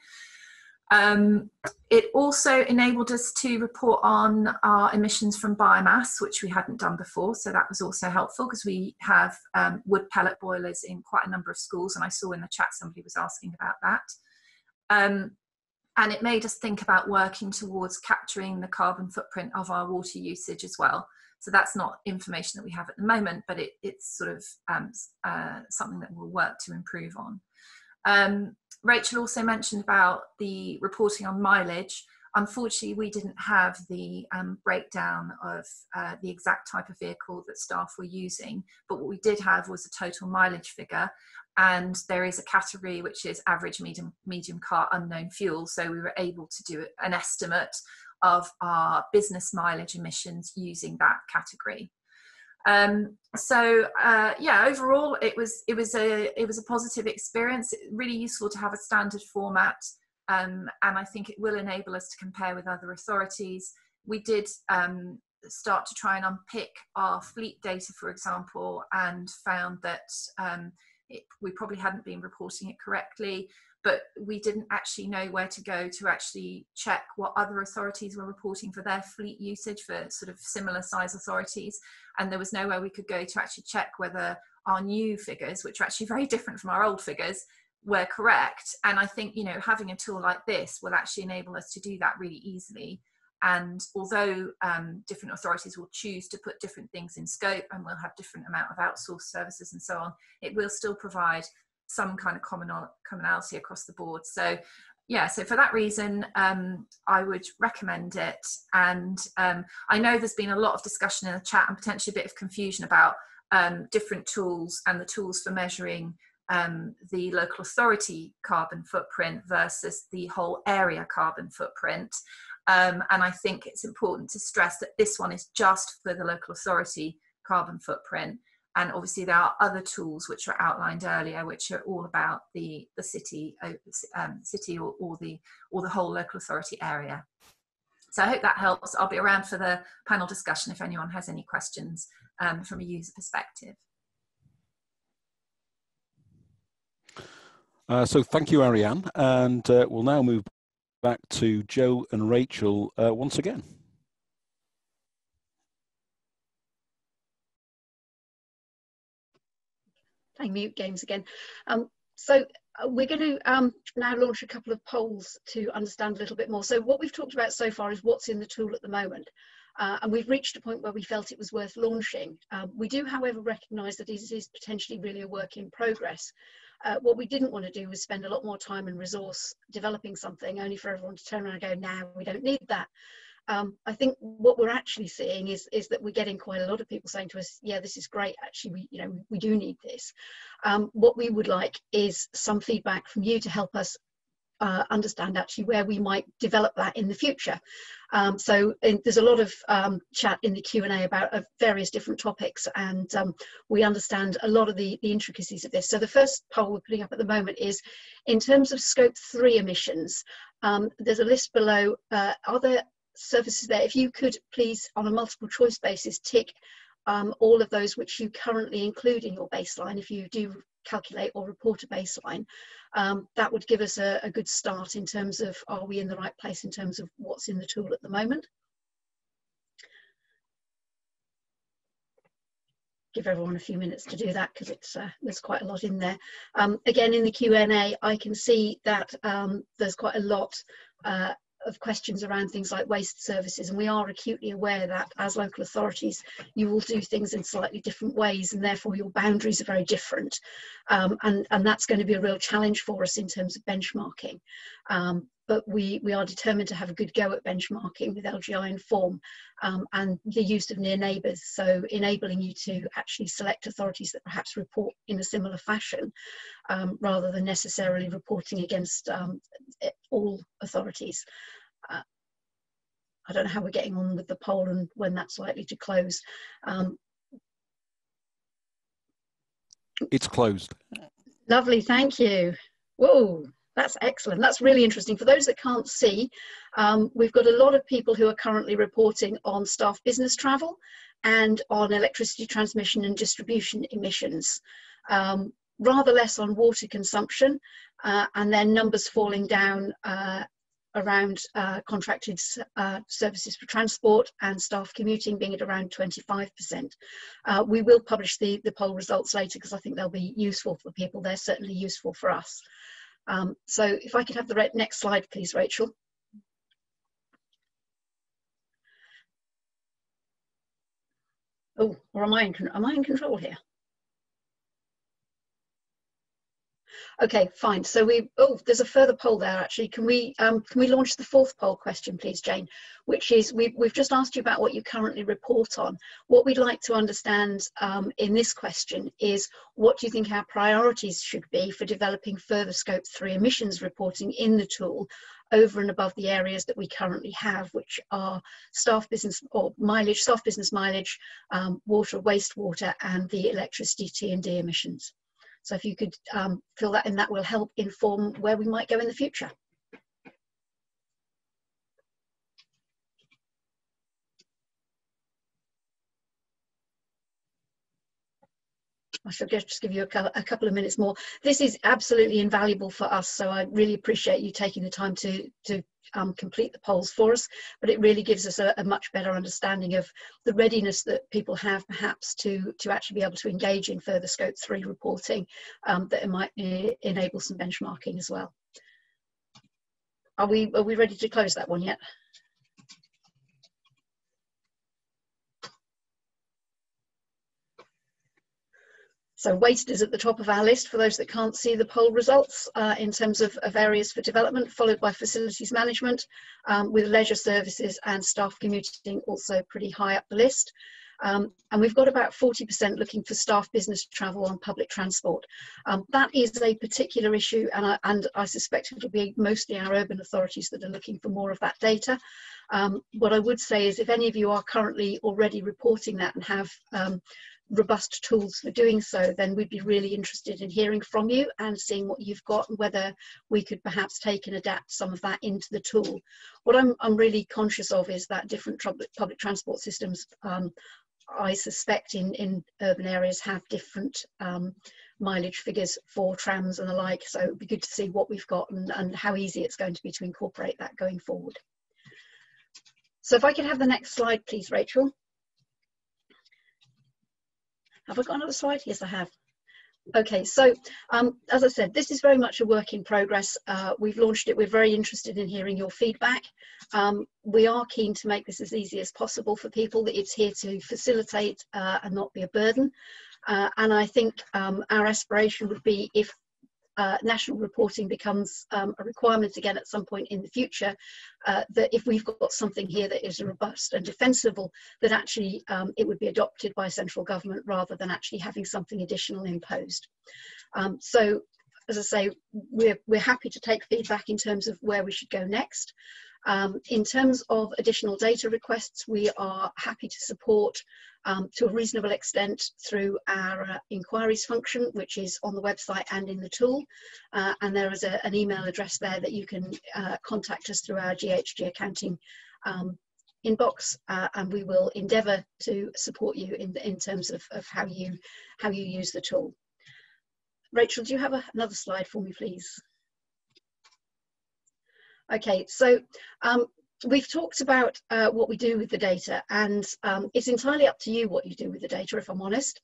It also enabled us to report on our emissions from biomass, which we hadn't done before, so that was also helpful because we have wood pellet boilers in quite a number of schools, and I saw in the chat somebody was asking about that. And it made us think about working towards capturing the carbon footprint of our water usage as well. So that's not information that we have at the moment, but it's sort of something that we'll work to improve on. Rachel also mentioned about the reporting on mileage. Unfortunately, we didn't have the breakdown of the exact type of vehicle that staff were using, but what we did have was a total mileage figure, and there is a category which is average, medium car, unknown fuel, so we were able to do an estimate of our business mileage emissions using that category. Yeah, overall it was a positive experience. Really useful to have a standard format, and I think it will enable us to compare with other authorities. We did start to try and unpick our fleet data, for example, and found that we probably hadn't been reporting it correctly, but we didn't actually know where to go to actually check what other authorities were reporting for their fleet usage for sort of similar size authorities. And there was nowhere we could go to actually check whether our new figures, which are actually very different from our old figures, were correct. And I think, you know, having a tool like this will actually enable us to do that really easily. And although different authorities will choose to put different things in scope and will have different amount of outsourced services and so on, it will still provide some kind of commonality across the board. So yeah, so for that reason, I would recommend it. And I know there's been a lot of discussion in the chat and potentially a bit of confusion about different tools and the tools for measuring the local authority carbon footprint versus the whole area carbon footprint. And I think it's important to stress that this one is just for the local authority carbon footprint. And obviously there are other tools which were outlined earlier, which are all about the city, city or the whole local authority area. So I hope that helps. I'll be around for the panel discussion if anyone has any questions from a user perspective. So thank you, Ariane, and we'll now move back to Joe and Rachel once again. Playing mute games again. So we're going to now launch a couple of polls to understand a little bit more. So what we've talked about so far is what's in the tool at the moment. And we've reached a point where we felt it was worth launching. We do, however, recognise that it is potentially really a work in progress. What we didn't want to do was spend a lot more time and resource developing something only for everyone to turn around and go, nah, we don't need that. I think what we're actually seeing is that we're getting quite a lot of people saying to us, yeah, this is great, actually, we do need this. What we would like is some feedback from you to help us understand actually where we might develop that in the future. There's a lot of chat in the Q&A about various different topics, and we understand a lot of the intricacies of this. So the first poll we're putting up at the moment is, in terms of Scope 3 emissions, there's a list below. Are there services there? If you could please, on a multiple choice basis, tick all of those which you currently include in your baseline, if you do calculate or report a baseline, that would give us a good start in terms of, are we in the right place in terms of what's in the tool at the moment. Give everyone a few minutes to do that, because it's there's quite a lot in there. Again, in the Q&A, I can see that there's quite a lot of questions around things like waste services, and we are acutely aware that as local authorities you will do things in slightly different ways, and therefore your boundaries are very different, and that's going to be a real challenge for us in terms of benchmarking. But we are determined to have a good go at benchmarking with LGI Inform, and the use of near neighbours, so enabling you to actually select authorities that perhaps report in a similar fashion, rather than necessarily reporting against all authorities. I don't know how we're getting on with the poll and when that's likely to close. It's closed. Lovely, thank you. Whoa. That's excellent. That's really interesting. For those that can't see, we've got a lot of people who are currently reporting on staff business travel and on electricity transmission and distribution emissions. Rather less on water consumption, and then numbers falling down around contracted services for transport and staff commuting being at around 25%. We will publish the poll results later, because I think they'll be useful for people. They're certainly useful for us. So if I could have the next slide, please, Rachel. Oh, or am I in control here? Okay, fine. So there's a further poll there actually. Can we launch the fourth poll question, please, Jane? Which is, we've just asked you about what you currently report on. What we'd like to understand in this question is, what do you think our priorities should be for developing further Scope 3 emissions reporting in the tool, over and above the areas that we currently have, which are staff business mileage, water, wastewater, and the electricity T&D emissions. So if you could fill that in, that will help inform where we might go in the future. I shall just give you a couple of minutes more. This is absolutely invaluable for us, so I really appreciate you taking the time to complete the polls for us, but it really gives us a much better understanding of the readiness that people have perhaps to actually be able to engage in further Scope 3 reporting, that it might enable some benchmarking as well. Are we ready to close that one yet? So waste is at the top of our list for those that can't see the poll results, in terms of areas for development, followed by facilities management, with leisure services and staff commuting also pretty high up the list. And we've got about 40% looking for staff business travel on public transport. That is a particular issue, and I suspect it'll be mostly our urban authorities that are looking for more of that data. What I would say is, if any of you are currently already reporting that and have robust tools for doing so, then we'd be really interested in hearing from you and seeing what you've got and whether we could perhaps take and adapt some of that into the tool. What I'm really conscious of is that different public transport systems, I suspect in urban areas, have different mileage figures for trams and the like, so it would be good to see what we've got and how easy it's going to be to incorporate that going forward. So if I could have the next slide, please, Rachel. Have I got another slide? Yes, I have. Okay, so as I said, this is very much a work in progress. We've launched it. We're very interested in hearing your feedback. We are keen to make this as easy as possible for people. It's here to facilitate and not be a burden. And I think our aspiration would be, if national reporting becomes a requirement again at some point in the future, that if we've got something here that is robust and defensible, that actually it would be adopted by central government rather than actually having something additional imposed. So, as I say, we're happy to take feedback in terms of where we should go next. In terms of additional data requests, we are happy to support to a reasonable extent through our inquiries function, which is on the website and in the tool. And there is an email address there that you can contact us through our GHG accounting inbox, and we will endeavour to support you in terms of how you use the tool. Rachel, do you have another slide for me, please? Okay, so we've talked about what we do with the data, and it's entirely up to you what you do with the data, if I'm honest.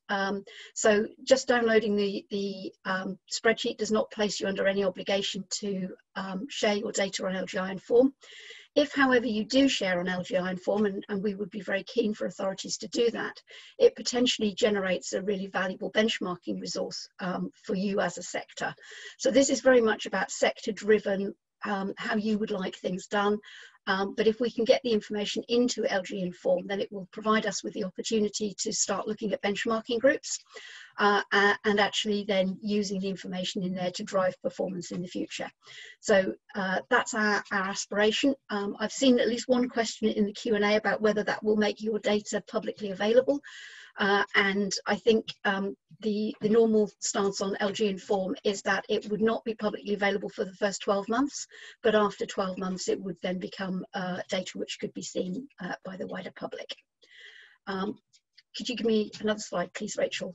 So just downloading the spreadsheet does not place you under any obligation to share your data on LGI Inform. If, however, you do share on LGI Inform, and we would be very keen for authorities to do that, it potentially generates a really valuable benchmarking resource for you as a sector. So this is very much about sector-driven, how you would like things done. But if we can get the information into LG Inform, then it will provide us with the opportunity to start looking at benchmarking groups and actually then using the information in there to drive performance in the future. So that's our aspiration. I've seen at least one question in the Q&A about whether that will make your data publicly available. And I think the normal stance on LG Inform is that it would not be publicly available for the first 12 months, but after 12 months it would then become data which could be seen by the wider public. Could you give me another slide, please, Rachel?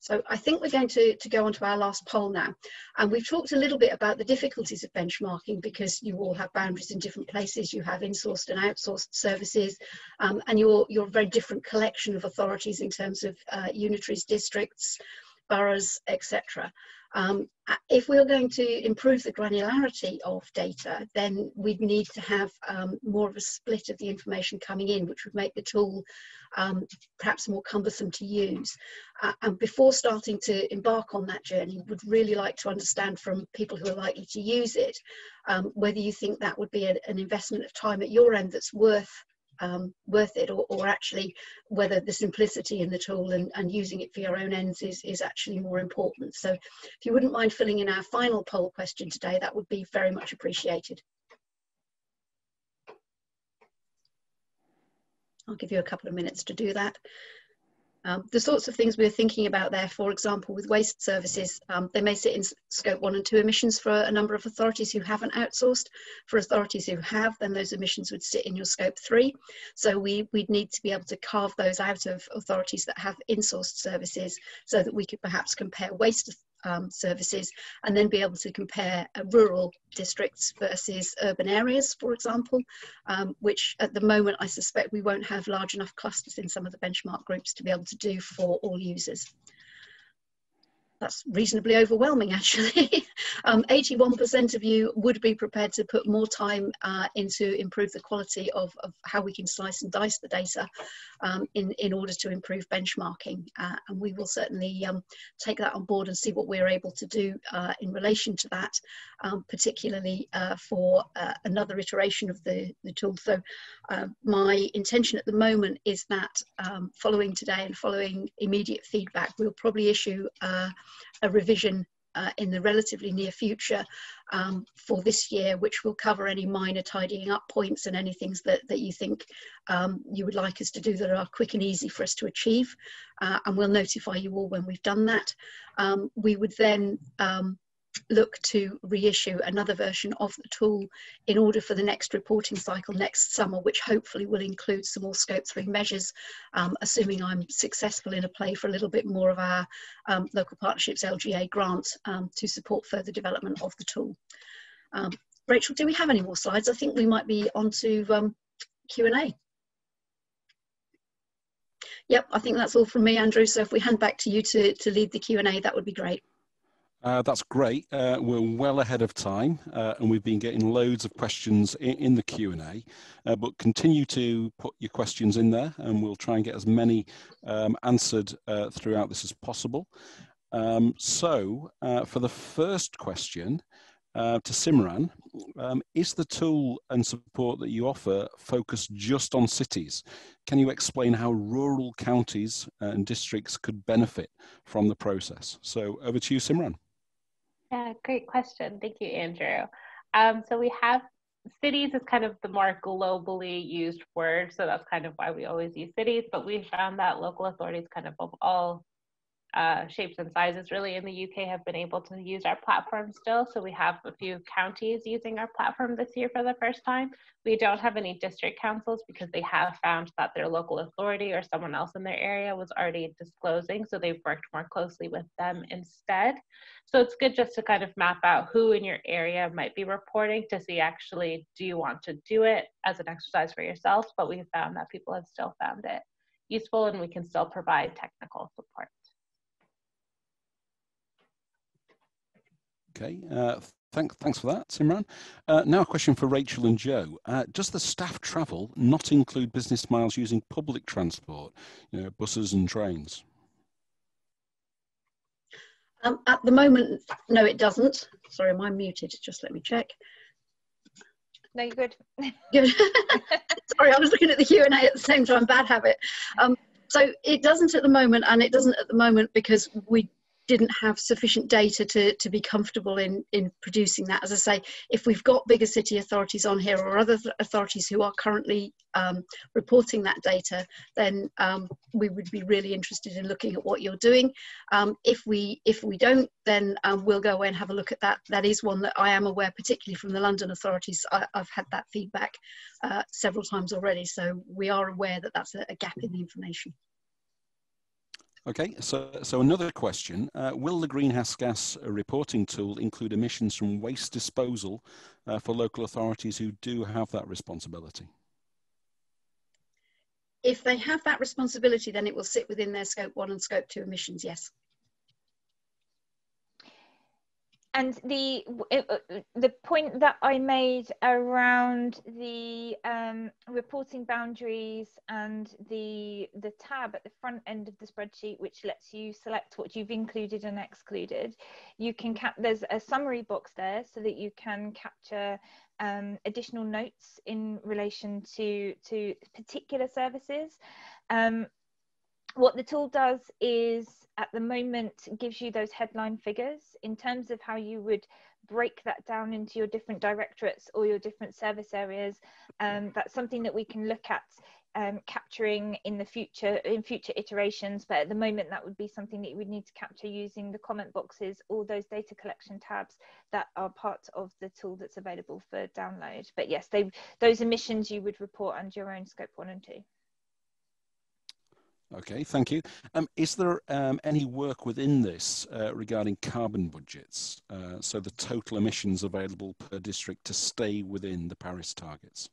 So I think we're going to go on to our last poll now. And we've talked a little bit about the difficulties of benchmarking, because you all have boundaries in different places. You have insourced and outsourced services, and you're a very different collection of authorities in terms of unitaries, districts, boroughs, etc. If we're going to improve the granularity of data, then we'd need to have more of a split of the information coming in, which would make the tool perhaps more cumbersome to use. And before starting to embark on that journey, would really like to understand from people who are likely to use it, whether you think that would be an investment of time at your end that's worth it, or actually whether the simplicity in the tool and using it for your own ends is actually more important. So if you wouldn't mind filling in our final poll question today, that would be very much appreciated. I'll give you a couple of minutes to do that. The sorts of things we're thinking about there, for example, with waste services, they may sit in scope 1 and 2 emissions for a number of authorities who haven't outsourced. For authorities who have, then those emissions would sit in your scope 3. So we'd need to be able to carve those out of authorities that have insourced services, so that we could perhaps compare waste services and then be able to compare rural districts versus urban areas, for example, which at the moment I suspect we won't have large enough clusters in some of the benchmark groups to be able to do for all users. That's reasonably overwhelming, actually. 81% of you would be prepared to put more time into improve the quality of how we can slice and dice the data in order to improve benchmarking. And we will certainly take that on board and see what we're able to do in relation to that, particularly for another iteration of the tool. So my intention at the moment is that following today and following immediate feedback, we'll probably issue a revision in the relatively near future for this year, which will cover any minor tidying up points and any things that you think you would like us to do that are quick and easy for us to achieve. And we'll notify you all when we've done that. We would then look to reissue another version of the tool in order for the next reporting cycle next summer, which hopefully will include some more Scope 3 measures, assuming I'm successful in apply for a little bit more of our local partnerships LGA grant to support further development of the tool. Rachel, do we have any more slides? I think we might be on to Q&A. Yep, I think that's all from me, Andrew. So if we hand back to you to lead the Q&A, that would be great. That's great. We're well ahead of time and we've been getting loads of questions in the Q&A, but continue to put your questions in there and we'll try and get as many answered throughout this as possible. So for the first question to Simran, is the tool and support that you offer focused just on cities? Can you explain how rural counties and districts could benefit from the process? So over to you, Simran. Yeah, great question. Thank you, Andrew. So we have cities is kind of the more globally used word, so that's kind of why we always use cities, but we found that local authorities kind of all shapes and sizes really in the UK have been able to use our platform still. So we have a few counties using our platform this year for the first time. We don't have any district councils because they have found that their local authority or someone else in their area was already disclosing. So they've worked more closely with them instead. So it's good just to kind of map out who in your area might be reporting to see actually, do you want to do it as an exercise for yourself? But we found that people have still found it useful and we can still provide technical support. Okay, thanks for that, Simran. Now a question for Rachel and Joe. Does the staff travel not include business miles using public transport, you know, buses and trains? At the moment, no, it doesn't. Sorry, am I muted? Just let me check. No, you're good. Good. Sorry, I was looking at the Q&A at the same time, bad habit. So it doesn't at the moment, and it doesn't at the moment because we didn't have sufficient data to be comfortable in producing that. As I say, if we've got bigger city authorities on here or other authorities who are currently reporting that data, then we would be really interested in looking at what you're doing. If we don't, then we'll go away and have a look at that. That is one that I am aware, particularly from the London authorities. I've had that feedback several times already, so we are aware that that's a gap in the information. Okay, so another question, will the greenhouse gas reporting tool include emissions from waste disposal for local authorities who do have that responsibility? If they have that responsibility, then it will sit within their Scope 1 and Scope 2 emissions, yes. And the point that I made around the reporting boundaries and the tab at the front end of the spreadsheet, which lets you select what you've included and excluded, you can there's a summary box there so that you can capture additional notes in relation to particular services. What the tool does is, at the moment, gives you those headline figures in terms of how you would break that down into your different directorates or your different service areas. That's something that we can look at capturing in future iterations, but at the moment that would be something that you would need to capture using the comment boxes or those data collection tabs that are part of the tool that's available for download. But yes, those emissions you would report under your own Scope 1 and 2. Okay, thank you. Is there any work within this regarding carbon budgets, so the total emissions available per district to stay within the Paris targets?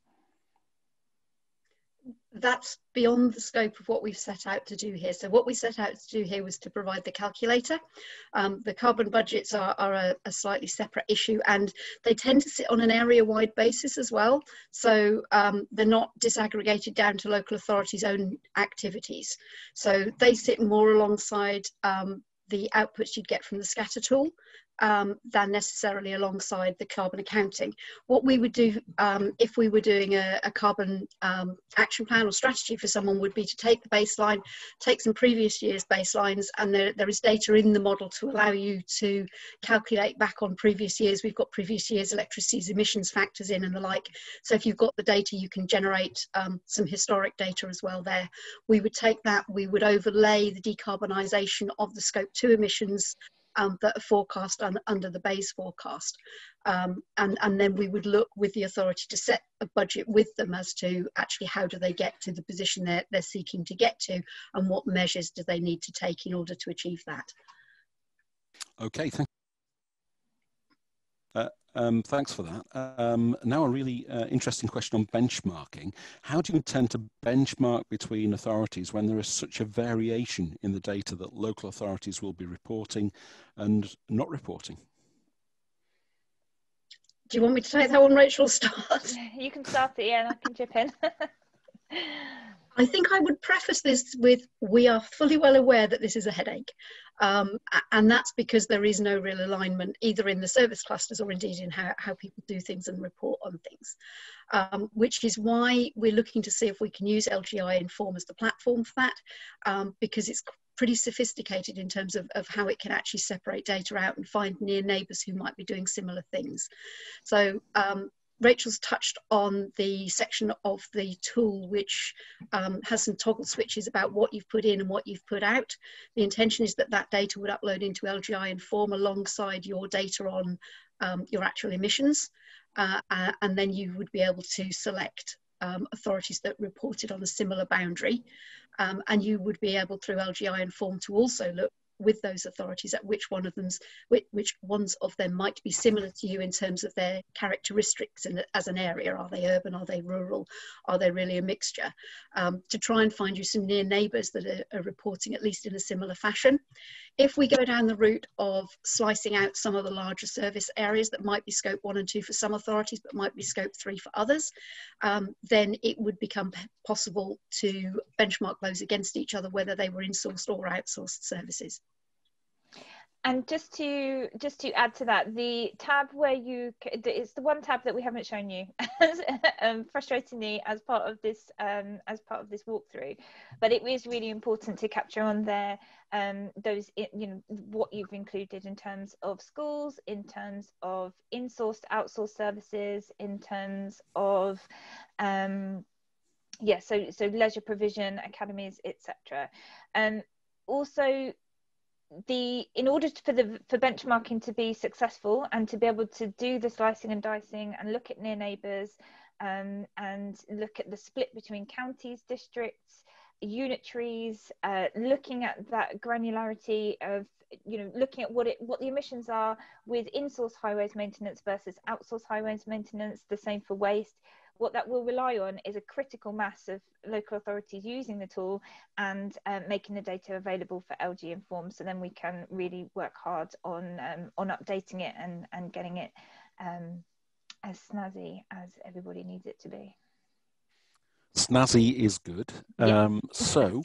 That's beyond the scope of what we've set out to do here. So what we set out to do here was to provide the calculator. The carbon budgets are a slightly separate issue, and they tend to sit on an area-wide basis as well. So they're not disaggregated down to local authorities' own activities. So they sit more alongside the outputs you'd get from the scatter tool. than necessarily alongside the carbon accounting. What we would do if we were doing a carbon action plan or strategy for someone would be to take the baseline, take some previous year's baselines, and there is data in the model to allow you to calculate back on previous years. We've got previous years' electricity emissions factors in and the like. So if you've got the data, you can generate some historic data as well there. We would take that, we would overlay the decarbonisation of the Scope 2 emissions that are forecast under the base forecast. And then we would look with the authority to set a budget with them as to actually how do they get to the position they're seeking to get to, and what measures do they need to take in order to achieve that. Okay, thanks for that. Now a really interesting question on benchmarking. How do you intend to benchmark between authorities when there is such a variation in the data that local authorities will be reporting and not reporting? Do you want me to take that one, Rachel? Start? You can start it, yeah, and I can chip in. I think I would preface this with, we are fully well aware that this is a headache. And that's because there is no real alignment either in the service clusters or indeed in how people do things and report on things, which is why we're looking to see if we can use LGI Inform as the platform for that, because it's pretty sophisticated in terms of how it can actually separate data out and find near neighbours who might be doing similar things. So Rachel's touched on the section of the tool which has some toggle switches about what you've put in and what you've put out. The intention is that that data would upload into LGI Inform alongside your data on your actual emissions, and then you would be able to select authorities that reported on a similar boundary, and you would be able through LGI Inform to also look with those authorities at which ones of them might be similar to you in terms of their characteristics as an area. Are they urban? Are they rural? Are they really a mixture? To try and find you some near neighbours that are reporting at least in a similar fashion. If we go down the route of slicing out some of the larger service areas that might be Scope 1 and 2 for some authorities but might be Scope 3 for others, then it would become possible to benchmark those against each other, whether they were insourced or outsourced services. And just to add to that, the tab where it's the one tab that we haven't shown you, frustratingly, as part of this walkthrough. But it is really important to capture on there those, what you've included in terms of schools, in terms of insourced, outsourced services, in terms of so leisure provision, academies, etc. Also, in order for benchmarking to be successful and to be able to do the slicing and dicing and look at near neighbours and look at the split between counties, districts, unitaries, looking at that granularity of looking at what the emissions are with in-source highways maintenance versus outsource highways maintenance, the same for waste. What that will rely on is a critical mass of local authorities using the tool and making the data available for LG Inform, so then we can really work hard on updating it and getting it as snazzy as everybody needs it to be. Snazzy is good. Yeah. So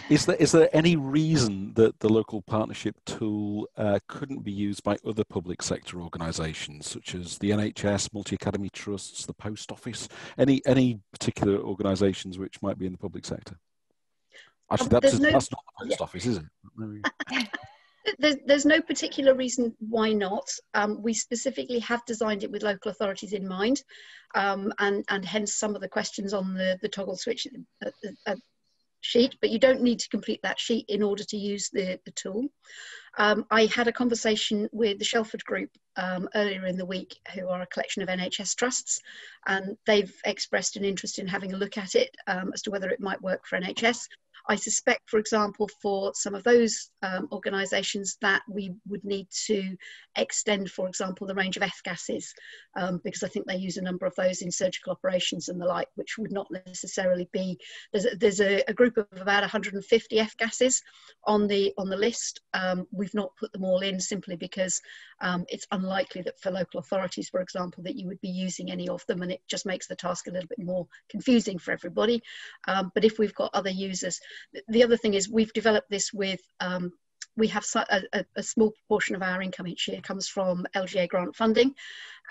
is there any reason that the local partnership tool couldn't be used by other public sector organisations such as the NHS, multi-academy trusts, the post office, any particular organisations which might be in the public sector? Actually, that's not the post office, is it? There's no particular reason why not. We specifically have designed it with local authorities in mind, and hence some of the questions on the toggle switch sheet, but you don't need to complete that sheet in order to use the tool. I had a conversation with the Shelford Group earlier in the week, who are a collection of NHS trusts, and they've expressed an interest in having a look at it as to whether it might work for NHS. I suspect, for example, for some of those organisations that we would need to extend, for example, the range of F gases, because I think they use a number of those in surgical operations and the like, which would not necessarily be. There's a group of about 150 F gases on the list. We've not put them all in simply because it's unlikely that for local authorities, for example, that you would be using any of them, and it just makes the task a little bit more confusing for everybody. But if we've got other users, the other thing is we've developed this with we have a small proportion of our income each year comes from LGA grant funding,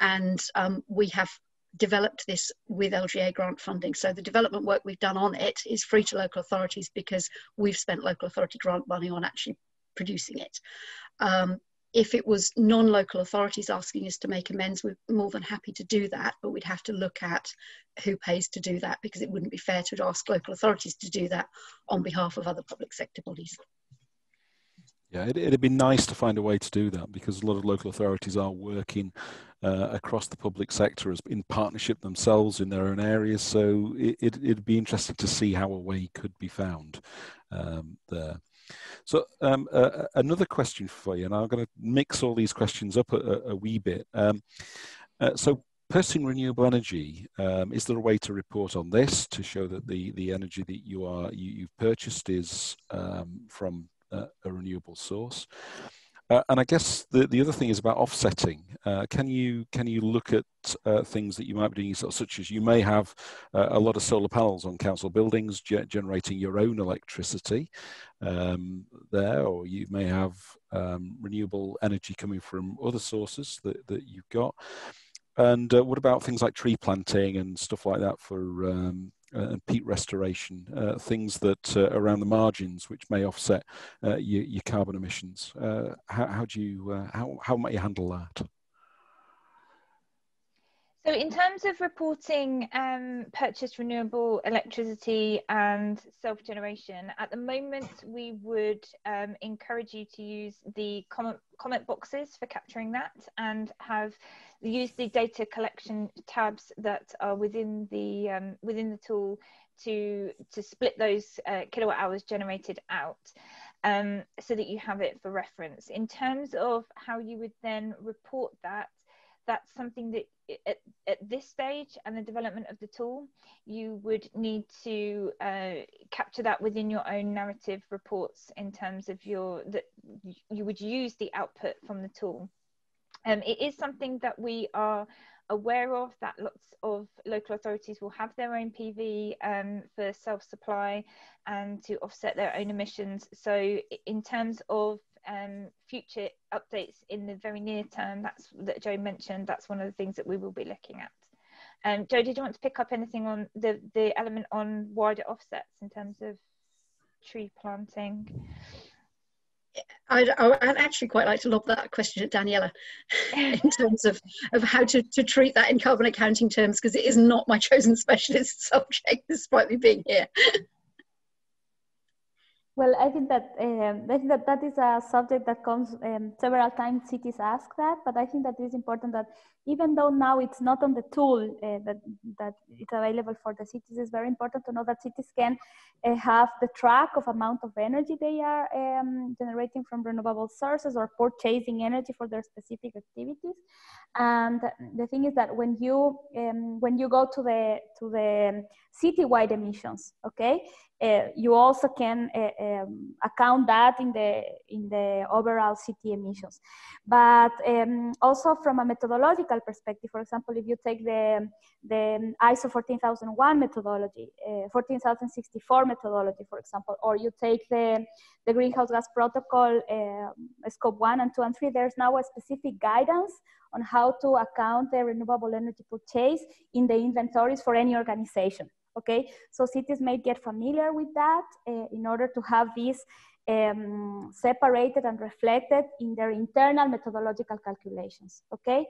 and we have developed this with LGA grant funding. So the development work we've done on it is free to local authorities because we've spent local authority grant money on actually producing it. If it was non-local authorities asking us to make amends, we're more than happy to do that, but we'd have to look at who pays to do that, because it wouldn't be fair to ask local authorities to do that on behalf of other public sector bodies. Yeah, it'd be nice to find a way to do that, because a lot of local authorities are working across the public sector as in partnership themselves in their own areas. So it'd be interesting to see how a way could be found there. So another question for you, and I'm going to mix all these questions up a wee bit. So purchasing renewable energy, is there a way to report on this to show that the energy that you've purchased is from a renewable source? And I guess the other thing is about offsetting. Can you look at things that you might be doing, such as you may have a lot of solar panels on council buildings generating your own electricity there, or you may have renewable energy coming from other sources that you've got. And what about things like tree planting and stuff like that for and peat restoration, things that around the margins which may offset your carbon emissions? How might you handle that? So in terms of reporting purchased renewable electricity and self-generation, at the moment we would encourage you to use the comment boxes for capturing that, and use the data collection tabs that are within the tool to split those kilowatt hours generated out, so that you have it for reference. In terms of how you would then report that, that's something that at this stage and the development of the tool, you would need to capture that within your own narrative reports, in terms of you would use the output from the tool. It is something that we are aware of, that lots of local authorities will have their own PV for self-supply and to offset their own emissions. So in terms of future updates in the very near term, that Joe mentioned, that's one of the things that we will be looking at. Joe, did you want to pick up anything on the element on wider offsets in terms of tree planting? I'd actually quite like to lob that question at Daniela in terms of how to treat that in carbon accounting terms, because it is not my chosen specialist subject, despite me being here. Well, I think that is a subject that comes several times. Cities ask that, but I think that it is important that even though now it's not on the tool that it's available for the cities, it's very important to know that cities can have the track of amount of energy they are generating from renewable sources or purchasing energy for their specific activities. And the thing is that when you go to the citywide emissions, okay, you also can account that in the overall city emissions. But also from a methodological perspective, for example, if you take the ISO 14001 methodology, 14064 methodology, for example, or you take the greenhouse gas protocol scope 1 and 2 and 3, there's now a specific guidance on how to account the renewable energy purchase in the inventories for any organization. Okay, so cities may get familiar with that in order to have these separated and reflected in their internal methodological calculations. Okay,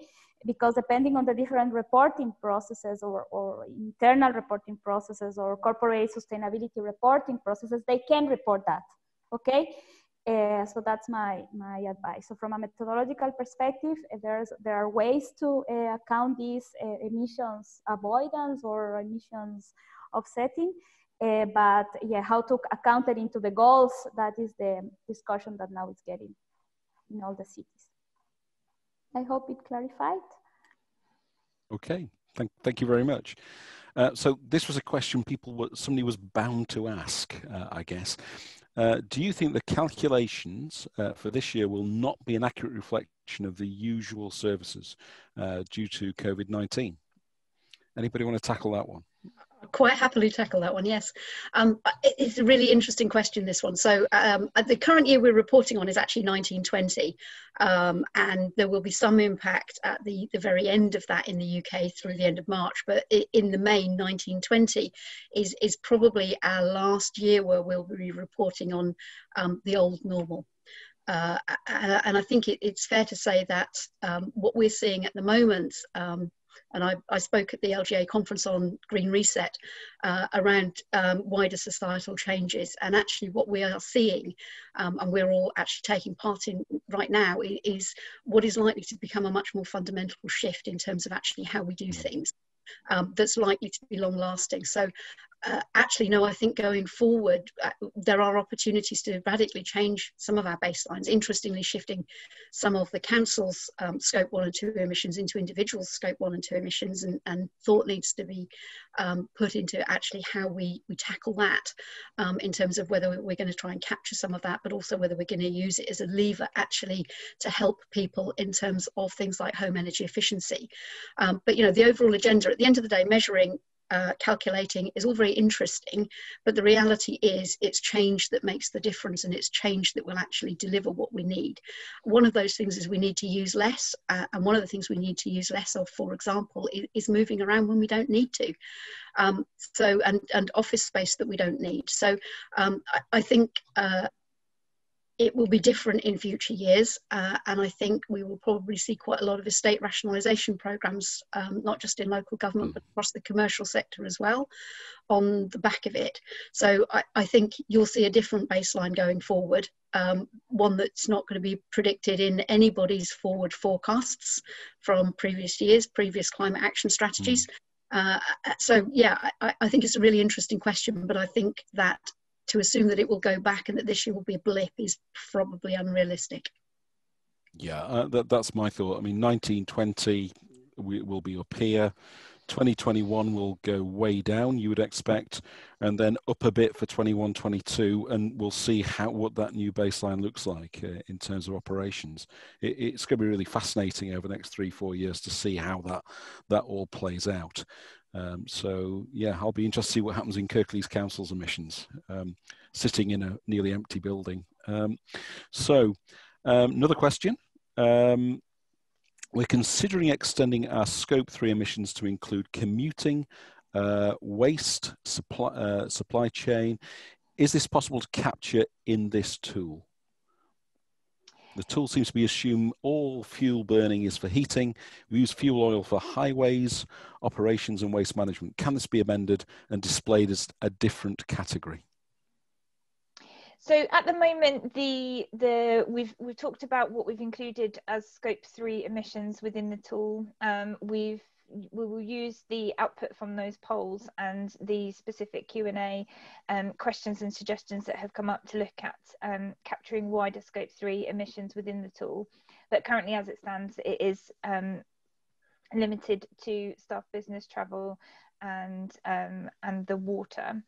because depending on the different reporting processes or internal reporting processes or corporate sustainability reporting processes, they can report that. Okay, so that's my advice. So from a methodological perspective, there are ways to account these emissions avoidance or emissions offsetting, but yeah, how to account it into the goals, that is the discussion that now is getting in all the cities. I hope it clarified. Okay, thank you very much. So this was a question somebody was bound to ask, I guess. Do you think the calculations for this year will not be an accurate reflection of the usual services due to COVID-19? Anybody want to tackle that one? I'll quite happily tackle that one, yes. It's a really interesting question, this one. So the current year we're reporting on is actually 1920, and there will be some impact at the very end of that in the UK through the end of March, but in the main, 1920 is probably our last year where we'll be reporting on the old normal. And I think it's fair to say that what we're seeing at the moment, and I spoke at the LGA conference on Green Reset around wider societal changes, and actually what we are seeing, and we're all actually taking part in right now, is what is likely to become a much more fundamental shift in terms of actually how we do things. That's likely to be long lasting. So actually, no, I think going forward, there are opportunities to radically change some of our baselines. Interestingly, shifting some of the council's scope 1 and 2 emissions into individual scope 1 and 2 emissions, and thought needs to be put into actually how we tackle that in terms of whether we're going to try and capture some of that, but also whether we're going to use it as a lever actually to help people in terms of things like home energy efficiency. But you know, the overall agenda, at the end of the day, measuring, calculating is all very interesting, but the reality is it's change that makes the difference, and it's change that will actually deliver what we need. One of those things is we need to use less, and one of the things we need to use less of, for example, is moving around when we don't need to, and office space that we don't need. So I think it will be different in future years, and I think we will probably see quite a lot of estate rationalisation programmes, not just in local government, but across the commercial sector as well, on the back of it. So I think you'll see a different baseline going forward, one that's not going to be predicted in anybody's forward forecasts from previous years, previous climate action strategies. So yeah, I think it's a really interesting question, but I think that to assume that it will go back and that this year will be a blip is probably unrealistic. Yeah, that's my thought. I mean, 1920 will be up here. 2021 will go way down, you would expect, and then up a bit for 21, 22, and we'll see what that new baseline looks like in terms of operations. It's going to be really fascinating over the next 3-4 years to see how that all plays out. So yeah, I'll be interested to see what happens in Kirklees Council's emissions, sitting in a nearly empty building. Another question. We're considering extending our scope 3 emissions to include commuting, waste, supply chain. Is this possible to capture in this tool? The tool seems to be assume all fuel burning is for heating. We use fuel oil for highways, operations and waste management. Can this be amended and displayed as a different category? So at the moment, we've talked about what we've included as scope 3 emissions within the tool. We will use the output from those polls and the specific Q&A questions and suggestions that have come up to look at capturing wider scope 3 emissions within the tool. But currently, as it stands, it is limited to staff business travel and the water.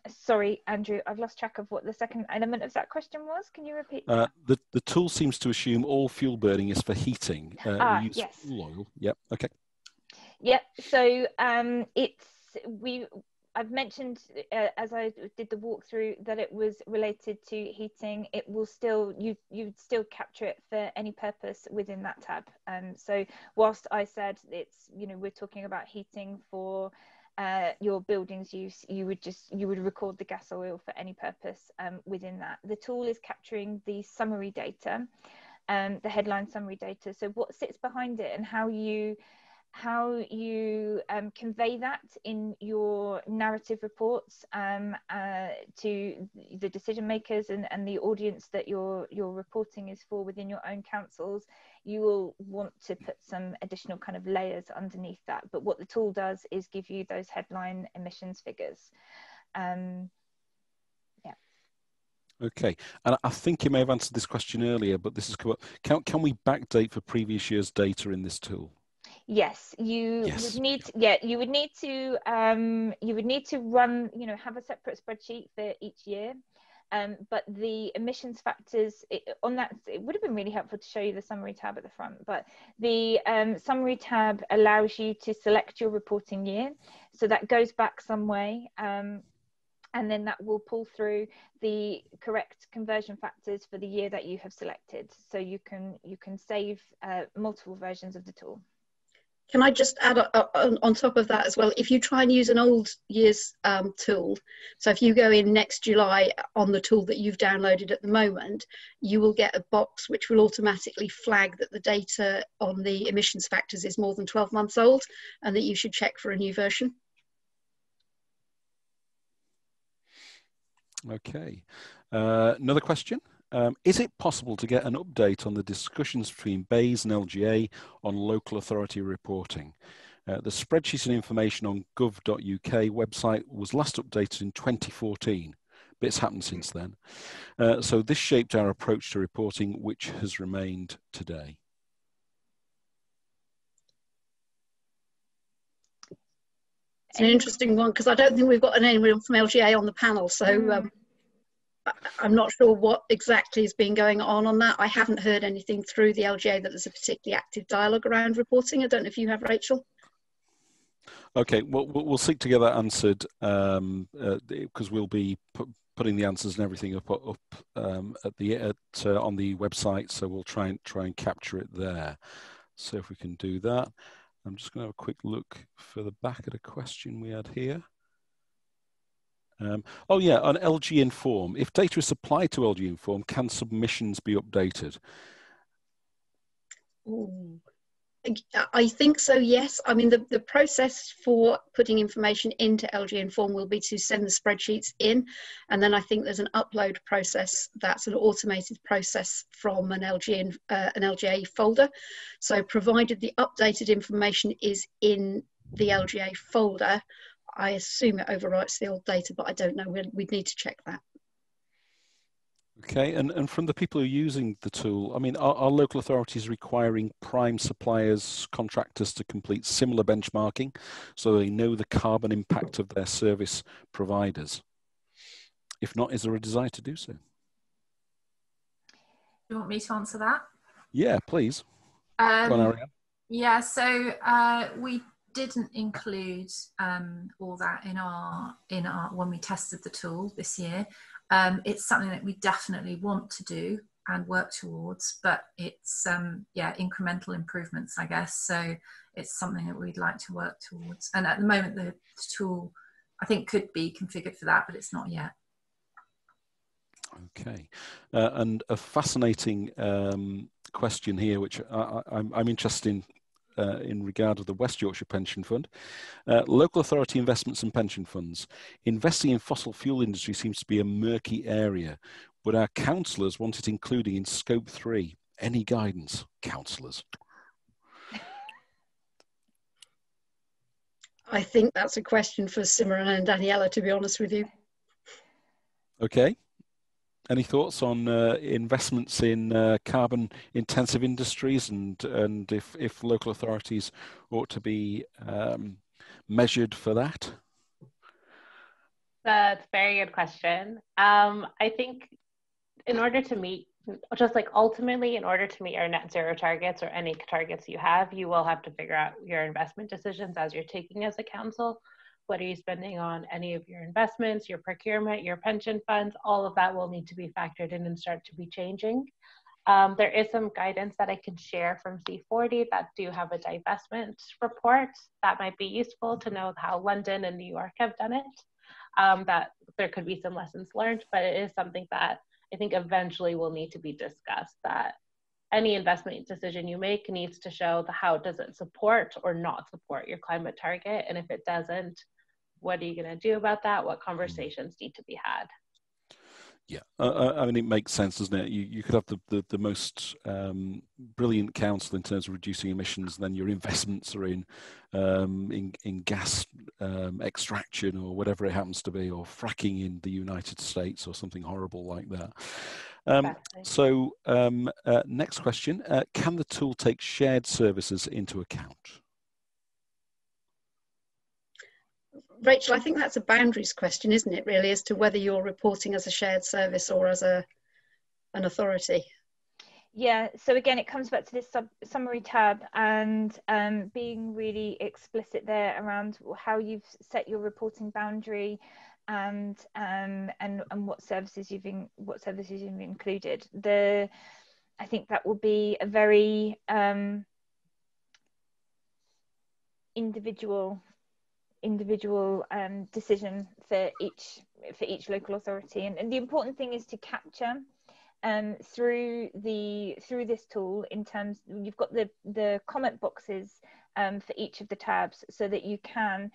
Sorry, Andrew, I've lost track of what the second element of that question was. Can you repeat that? The tool seems to assume all fuel burning is for heating. We use yes. fuel oil. Yep. Okay. Yep. So I've mentioned as I did the walkthrough that it was related to heating. It will still you'd still capture it for any purpose within that tab. So whilst I said it's we're talking about heating for your building's use, you would record the gas oil for any purpose within that. The tool is capturing the summary data, the headline summary data. So what sits behind it and how you convey that in your narrative reports to the decision makers and the audience that your reporting is for within your own councils. You will want to put some additional kind of layers underneath that. But what the tool does is give you those headline emissions figures. Yeah. Okay, and I think you may have answered this question earlier, but this is cool. Can we backdate for previous year's data in this tool? Yes, you would need. Yeah, you would need to run. Have a separate spreadsheet for each year. But the emissions factors on that, it would have been really helpful to show you the summary tab at the front, but the summary tab allows you to select your reporting year. So that goes back some way. And then that will pull through the correct conversion factors for the year that you have selected. So you can save multiple versions of the tool. Can I just add on top of that as well, if you try and use an old year's tool, so if you go in next July on the tool that you've downloaded at the moment, you will get a box which will automatically flag that the data on the emissions factors is more than 12 months old and that you should check for a new version. Okay, another question. Is it possible to get an update on the discussions between BEIS and LGA on local authority reporting? The spreadsheet and information on gov.uk website was last updated in 2014. Bits happened since then. So this shaped our approach to reporting, which has remained today. It's an interesting one because I don't think we've got anyone from LGA on the panel, so I'm not sure what exactly has been going on that. I haven't heard anything through the LGA that there's a particularly active dialogue around reporting. I don't know if you have, Rachel. Okay, well, we'll seek to get that answered because we'll be putting the answers and everything up on the website, so we'll try and capture it there. So if we can do that. I'm just going to have a quick look for the back of the question we had here. Oh yeah, on LG Inform. If data is supplied to LG Inform, can submissions be updated? Ooh. I think so, yes. I mean, the process for putting information into LG Inform will be to send the spreadsheets in, and then I think there's an upload process that's an automated process from an LGA folder. So provided the updated information is in the LGA folder, I assume it overwrites the old data, but I don't know. We'd need to check that. Okay, and from the people who are using the tool, I mean, are local authorities requiring prime suppliers, contractors to complete similar benchmarking so they know the carbon impact of their service providers? If not, is there a desire to do so? Do you want me to answer that? Yeah, please. Go on, Ariane. Yeah, so we didn't include all that in our when we tested the tool this year. It's something that we definitely want to do and work towards, but it's yeah, incremental improvements, I guess. So it's something that we'd like to work towards. And at the moment, the tool I think could be configured for that, but it's not yet. Okay, and a fascinating question here, which I'm interested in regard of the West Yorkshire Pension Fund. Local authority investments and pension funds. Investing in fossil fuel industry seems to be a murky area, but our councillors want it including in Scope 3. Any guidance, councillors? I think that's a question for Simran and Daniela, to be honest with you. Okay. Any thoughts on investments in carbon-intensive industries and if local authorities ought to be measured for that? That's a very good question. I think in order to meet, just like ultimately, in order to meet our net zero targets or any targets you have, you will have to figure out your investment decisions as you're taking as a council. What are you spending on any of your investments, your procurement, your pension funds? All of that will need to be factored in and start to be changing. There is some guidance that I can share from C40 that do have a divestment report that might be useful to know how London and New York have done it. That there could be some lessons learned, but it is something that I think eventually will need to be discussed, that any investment decision you make needs to show how does it support or not support your climate target. And if it doesn't, what are you going to do about that? What conversations need to be had? Yeah, I mean, it makes sense, doesn't it? You could have the most brilliant council in terms of reducing emissions, then your investments are in gas extraction or whatever it happens to be, or fracking in the United States or something horrible like that. Exactly. So next question, can the tool take shared services into account? Rachel, I think that's a boundaries question, isn't it, really, as to whether you're reporting as a shared service or as an authority? Yeah, so again, it comes back to this summary tab, and being really explicit there around how you've set your reporting boundary, and what services you've included. I think that will be a very individual decision for each local authority, and the important thing is to capture through this tool, in terms, you've got the comment boxes for each of the tabs, so that you can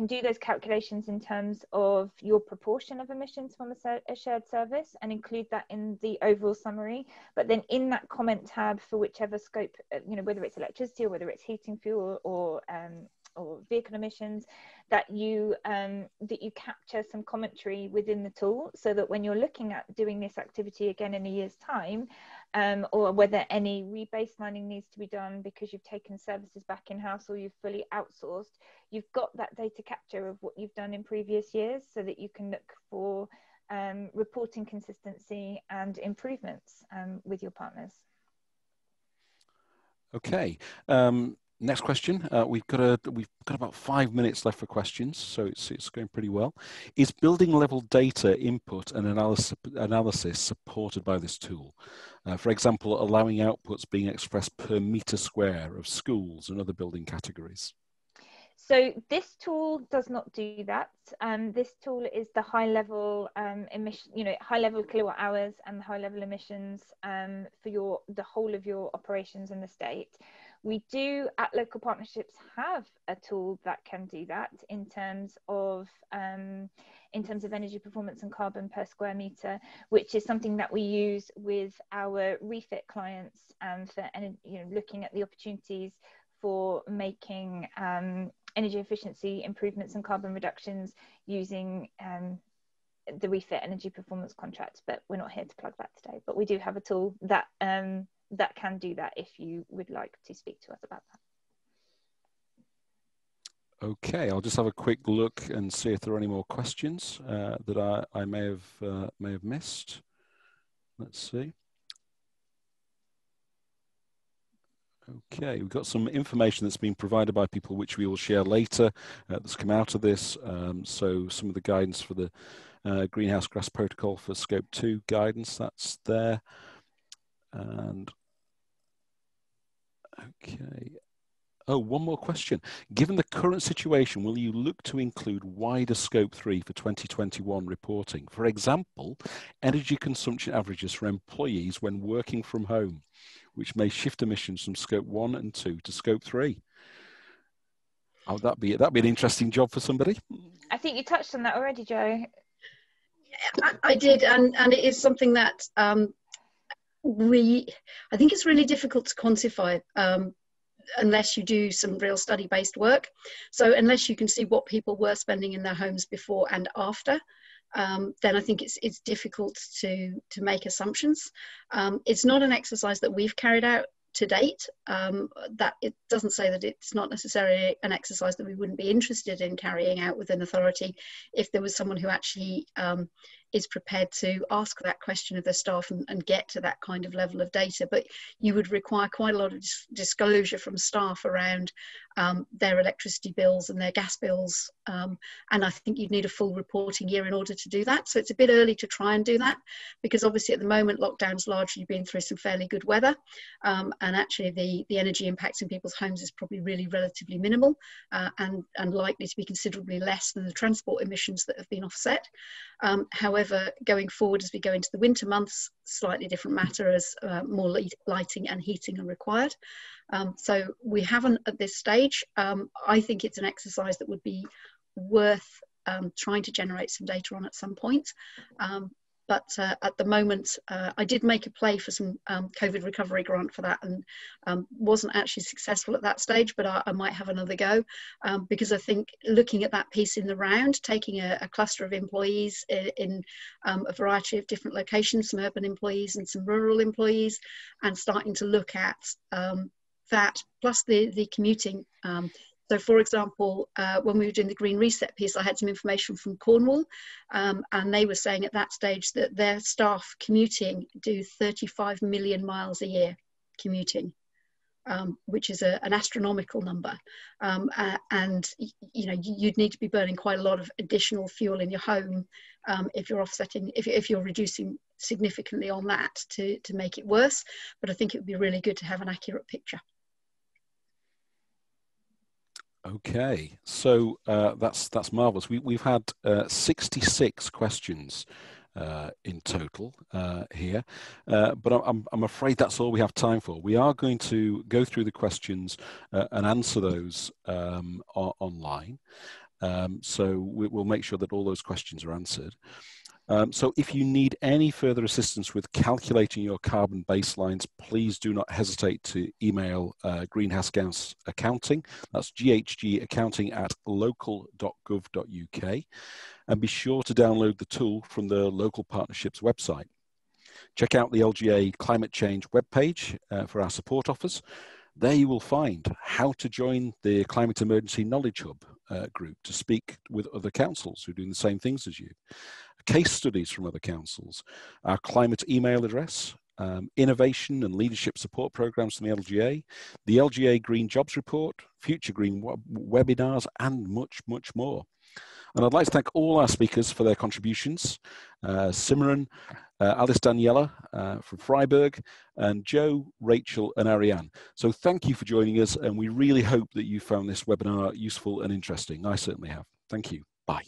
do those calculations in terms of your proportion of emissions from a shared service, and include that in the overall summary. But then in that comment tab, for whichever scope, whether it's electricity or whether it's heating fuel or vehicle emissions, that you capture some commentary within the tool, so that when you're looking at doing this activity again in a year's time, or whether any rebaselining needs to be done because you've taken services back in-house or you've fully outsourced, you've got that data capture of what you've done in previous years, so that you can look for reporting consistency and improvements with your partners. Okay. Next question. We've got about 5 minutes left for questions, so it's going pretty well. Is building level data input and analysis supported by this tool? For example, allowing outputs being expressed per metre square of schools and other building categories. So this tool does not do that. This tool is the high level high level kilowatt hours and high level emissions for the whole of your operations in the state. We do at local partnerships have a tool that can do that in terms of energy performance and carbon per square metre, which is something that we use with our refit clients, for looking at the opportunities for making energy efficiency improvements and carbon reductions using the refit energy performance contract. But we're not here to plug that today, but we do have a tool that that can do that if you would like to speak to us about that. Okay, I'll just have a quick look and see if there are any more questions that I may have missed. Let's see. Okay, we've got some information that's been provided by people which we will share later that's come out of this. So some of the guidance for the greenhouse gas protocol for scope 2 guidance, that's there. And okay. Oh, one more question. Given the current situation, will you look to include wider scope 3 for 2021 reporting? For example, energy consumption averages for employees when working from home, which may shift emissions from scope 1 and 2 to scope 3. Oh, that'd be an interesting job for somebody. I think you touched on that already, Joe. Yeah, I did, and it is something that I think it's really difficult to quantify unless you do some real study-based work. So unless you can see what people were spending in their homes before and after, then I think it's difficult to make assumptions. It's not an exercise that we've carried out to date. That it doesn't say that it's not necessarily an exercise that we wouldn't be interested in carrying out with an authority if there was someone who actually is prepared to ask that question of their staff and get to that kind of level of data. But you would require quite a lot of disclosure from staff around their electricity bills and their gas bills. And I think you'd need a full reporting year in order to do that. So it's a bit early to try and do that, because obviously at the moment lockdown's largely been through some fairly good weather. And actually the energy impacts in people's homes is probably really relatively minimal and likely to be considerably less than the transport emissions that have been offset. However, going forward as we go into the winter months, slightly different matter, as more lighting and heating are required. So we haven't at this stage. I think it's an exercise that would be worth trying to generate some data on at some point. But at the moment, I did make a play for some COVID recovery grant for that, and wasn't actually successful at that stage, but I might have another go, because I think looking at that piece in the round, taking a cluster of employees in a variety of different locations, some urban employees and some rural employees, and starting to look at that, plus the commuting So for example, when we were doing the Green Reset piece, I had some information from Cornwall, and they were saying at that stage that their staff commuting do 35 million miles a year commuting, which is an astronomical number. And you know, you'd need to be burning quite a lot of additional fuel in your home if you're offsetting, if you're reducing significantly on that to make it worse. But I think it would be really good to have an accurate picture. Okay, so that's marvelous. We've had 66 questions in total here, but I'm afraid that's all we have time for. We are going to go through the questions and answer those online. So we'll make sure that all those questions are answered. So if you need any further assistance with calculating your carbon baselines, please do not hesitate to email Greenhouse Gas Accounting. That's ghgaccounting@local.gov.uk. And be sure to download the tool from the local partnerships website. Check out the LGA climate change webpage for our support offers. There you will find how to join the Climate Emergency Knowledge Hub group to speak with other councils who are doing the same things as you, case studies from other councils, our climate email address, innovation and leadership support programs from the LGA Green Jobs Report, future green webinars, and much, much more. And I'd like to thank all our speakers for their contributions, Simran, Alice Daniela from Freiburg, and Joe, Rachel, and Ariane. So thank you for joining us, and we really hope that you found this webinar useful and interesting. I certainly have. Thank you. Bye.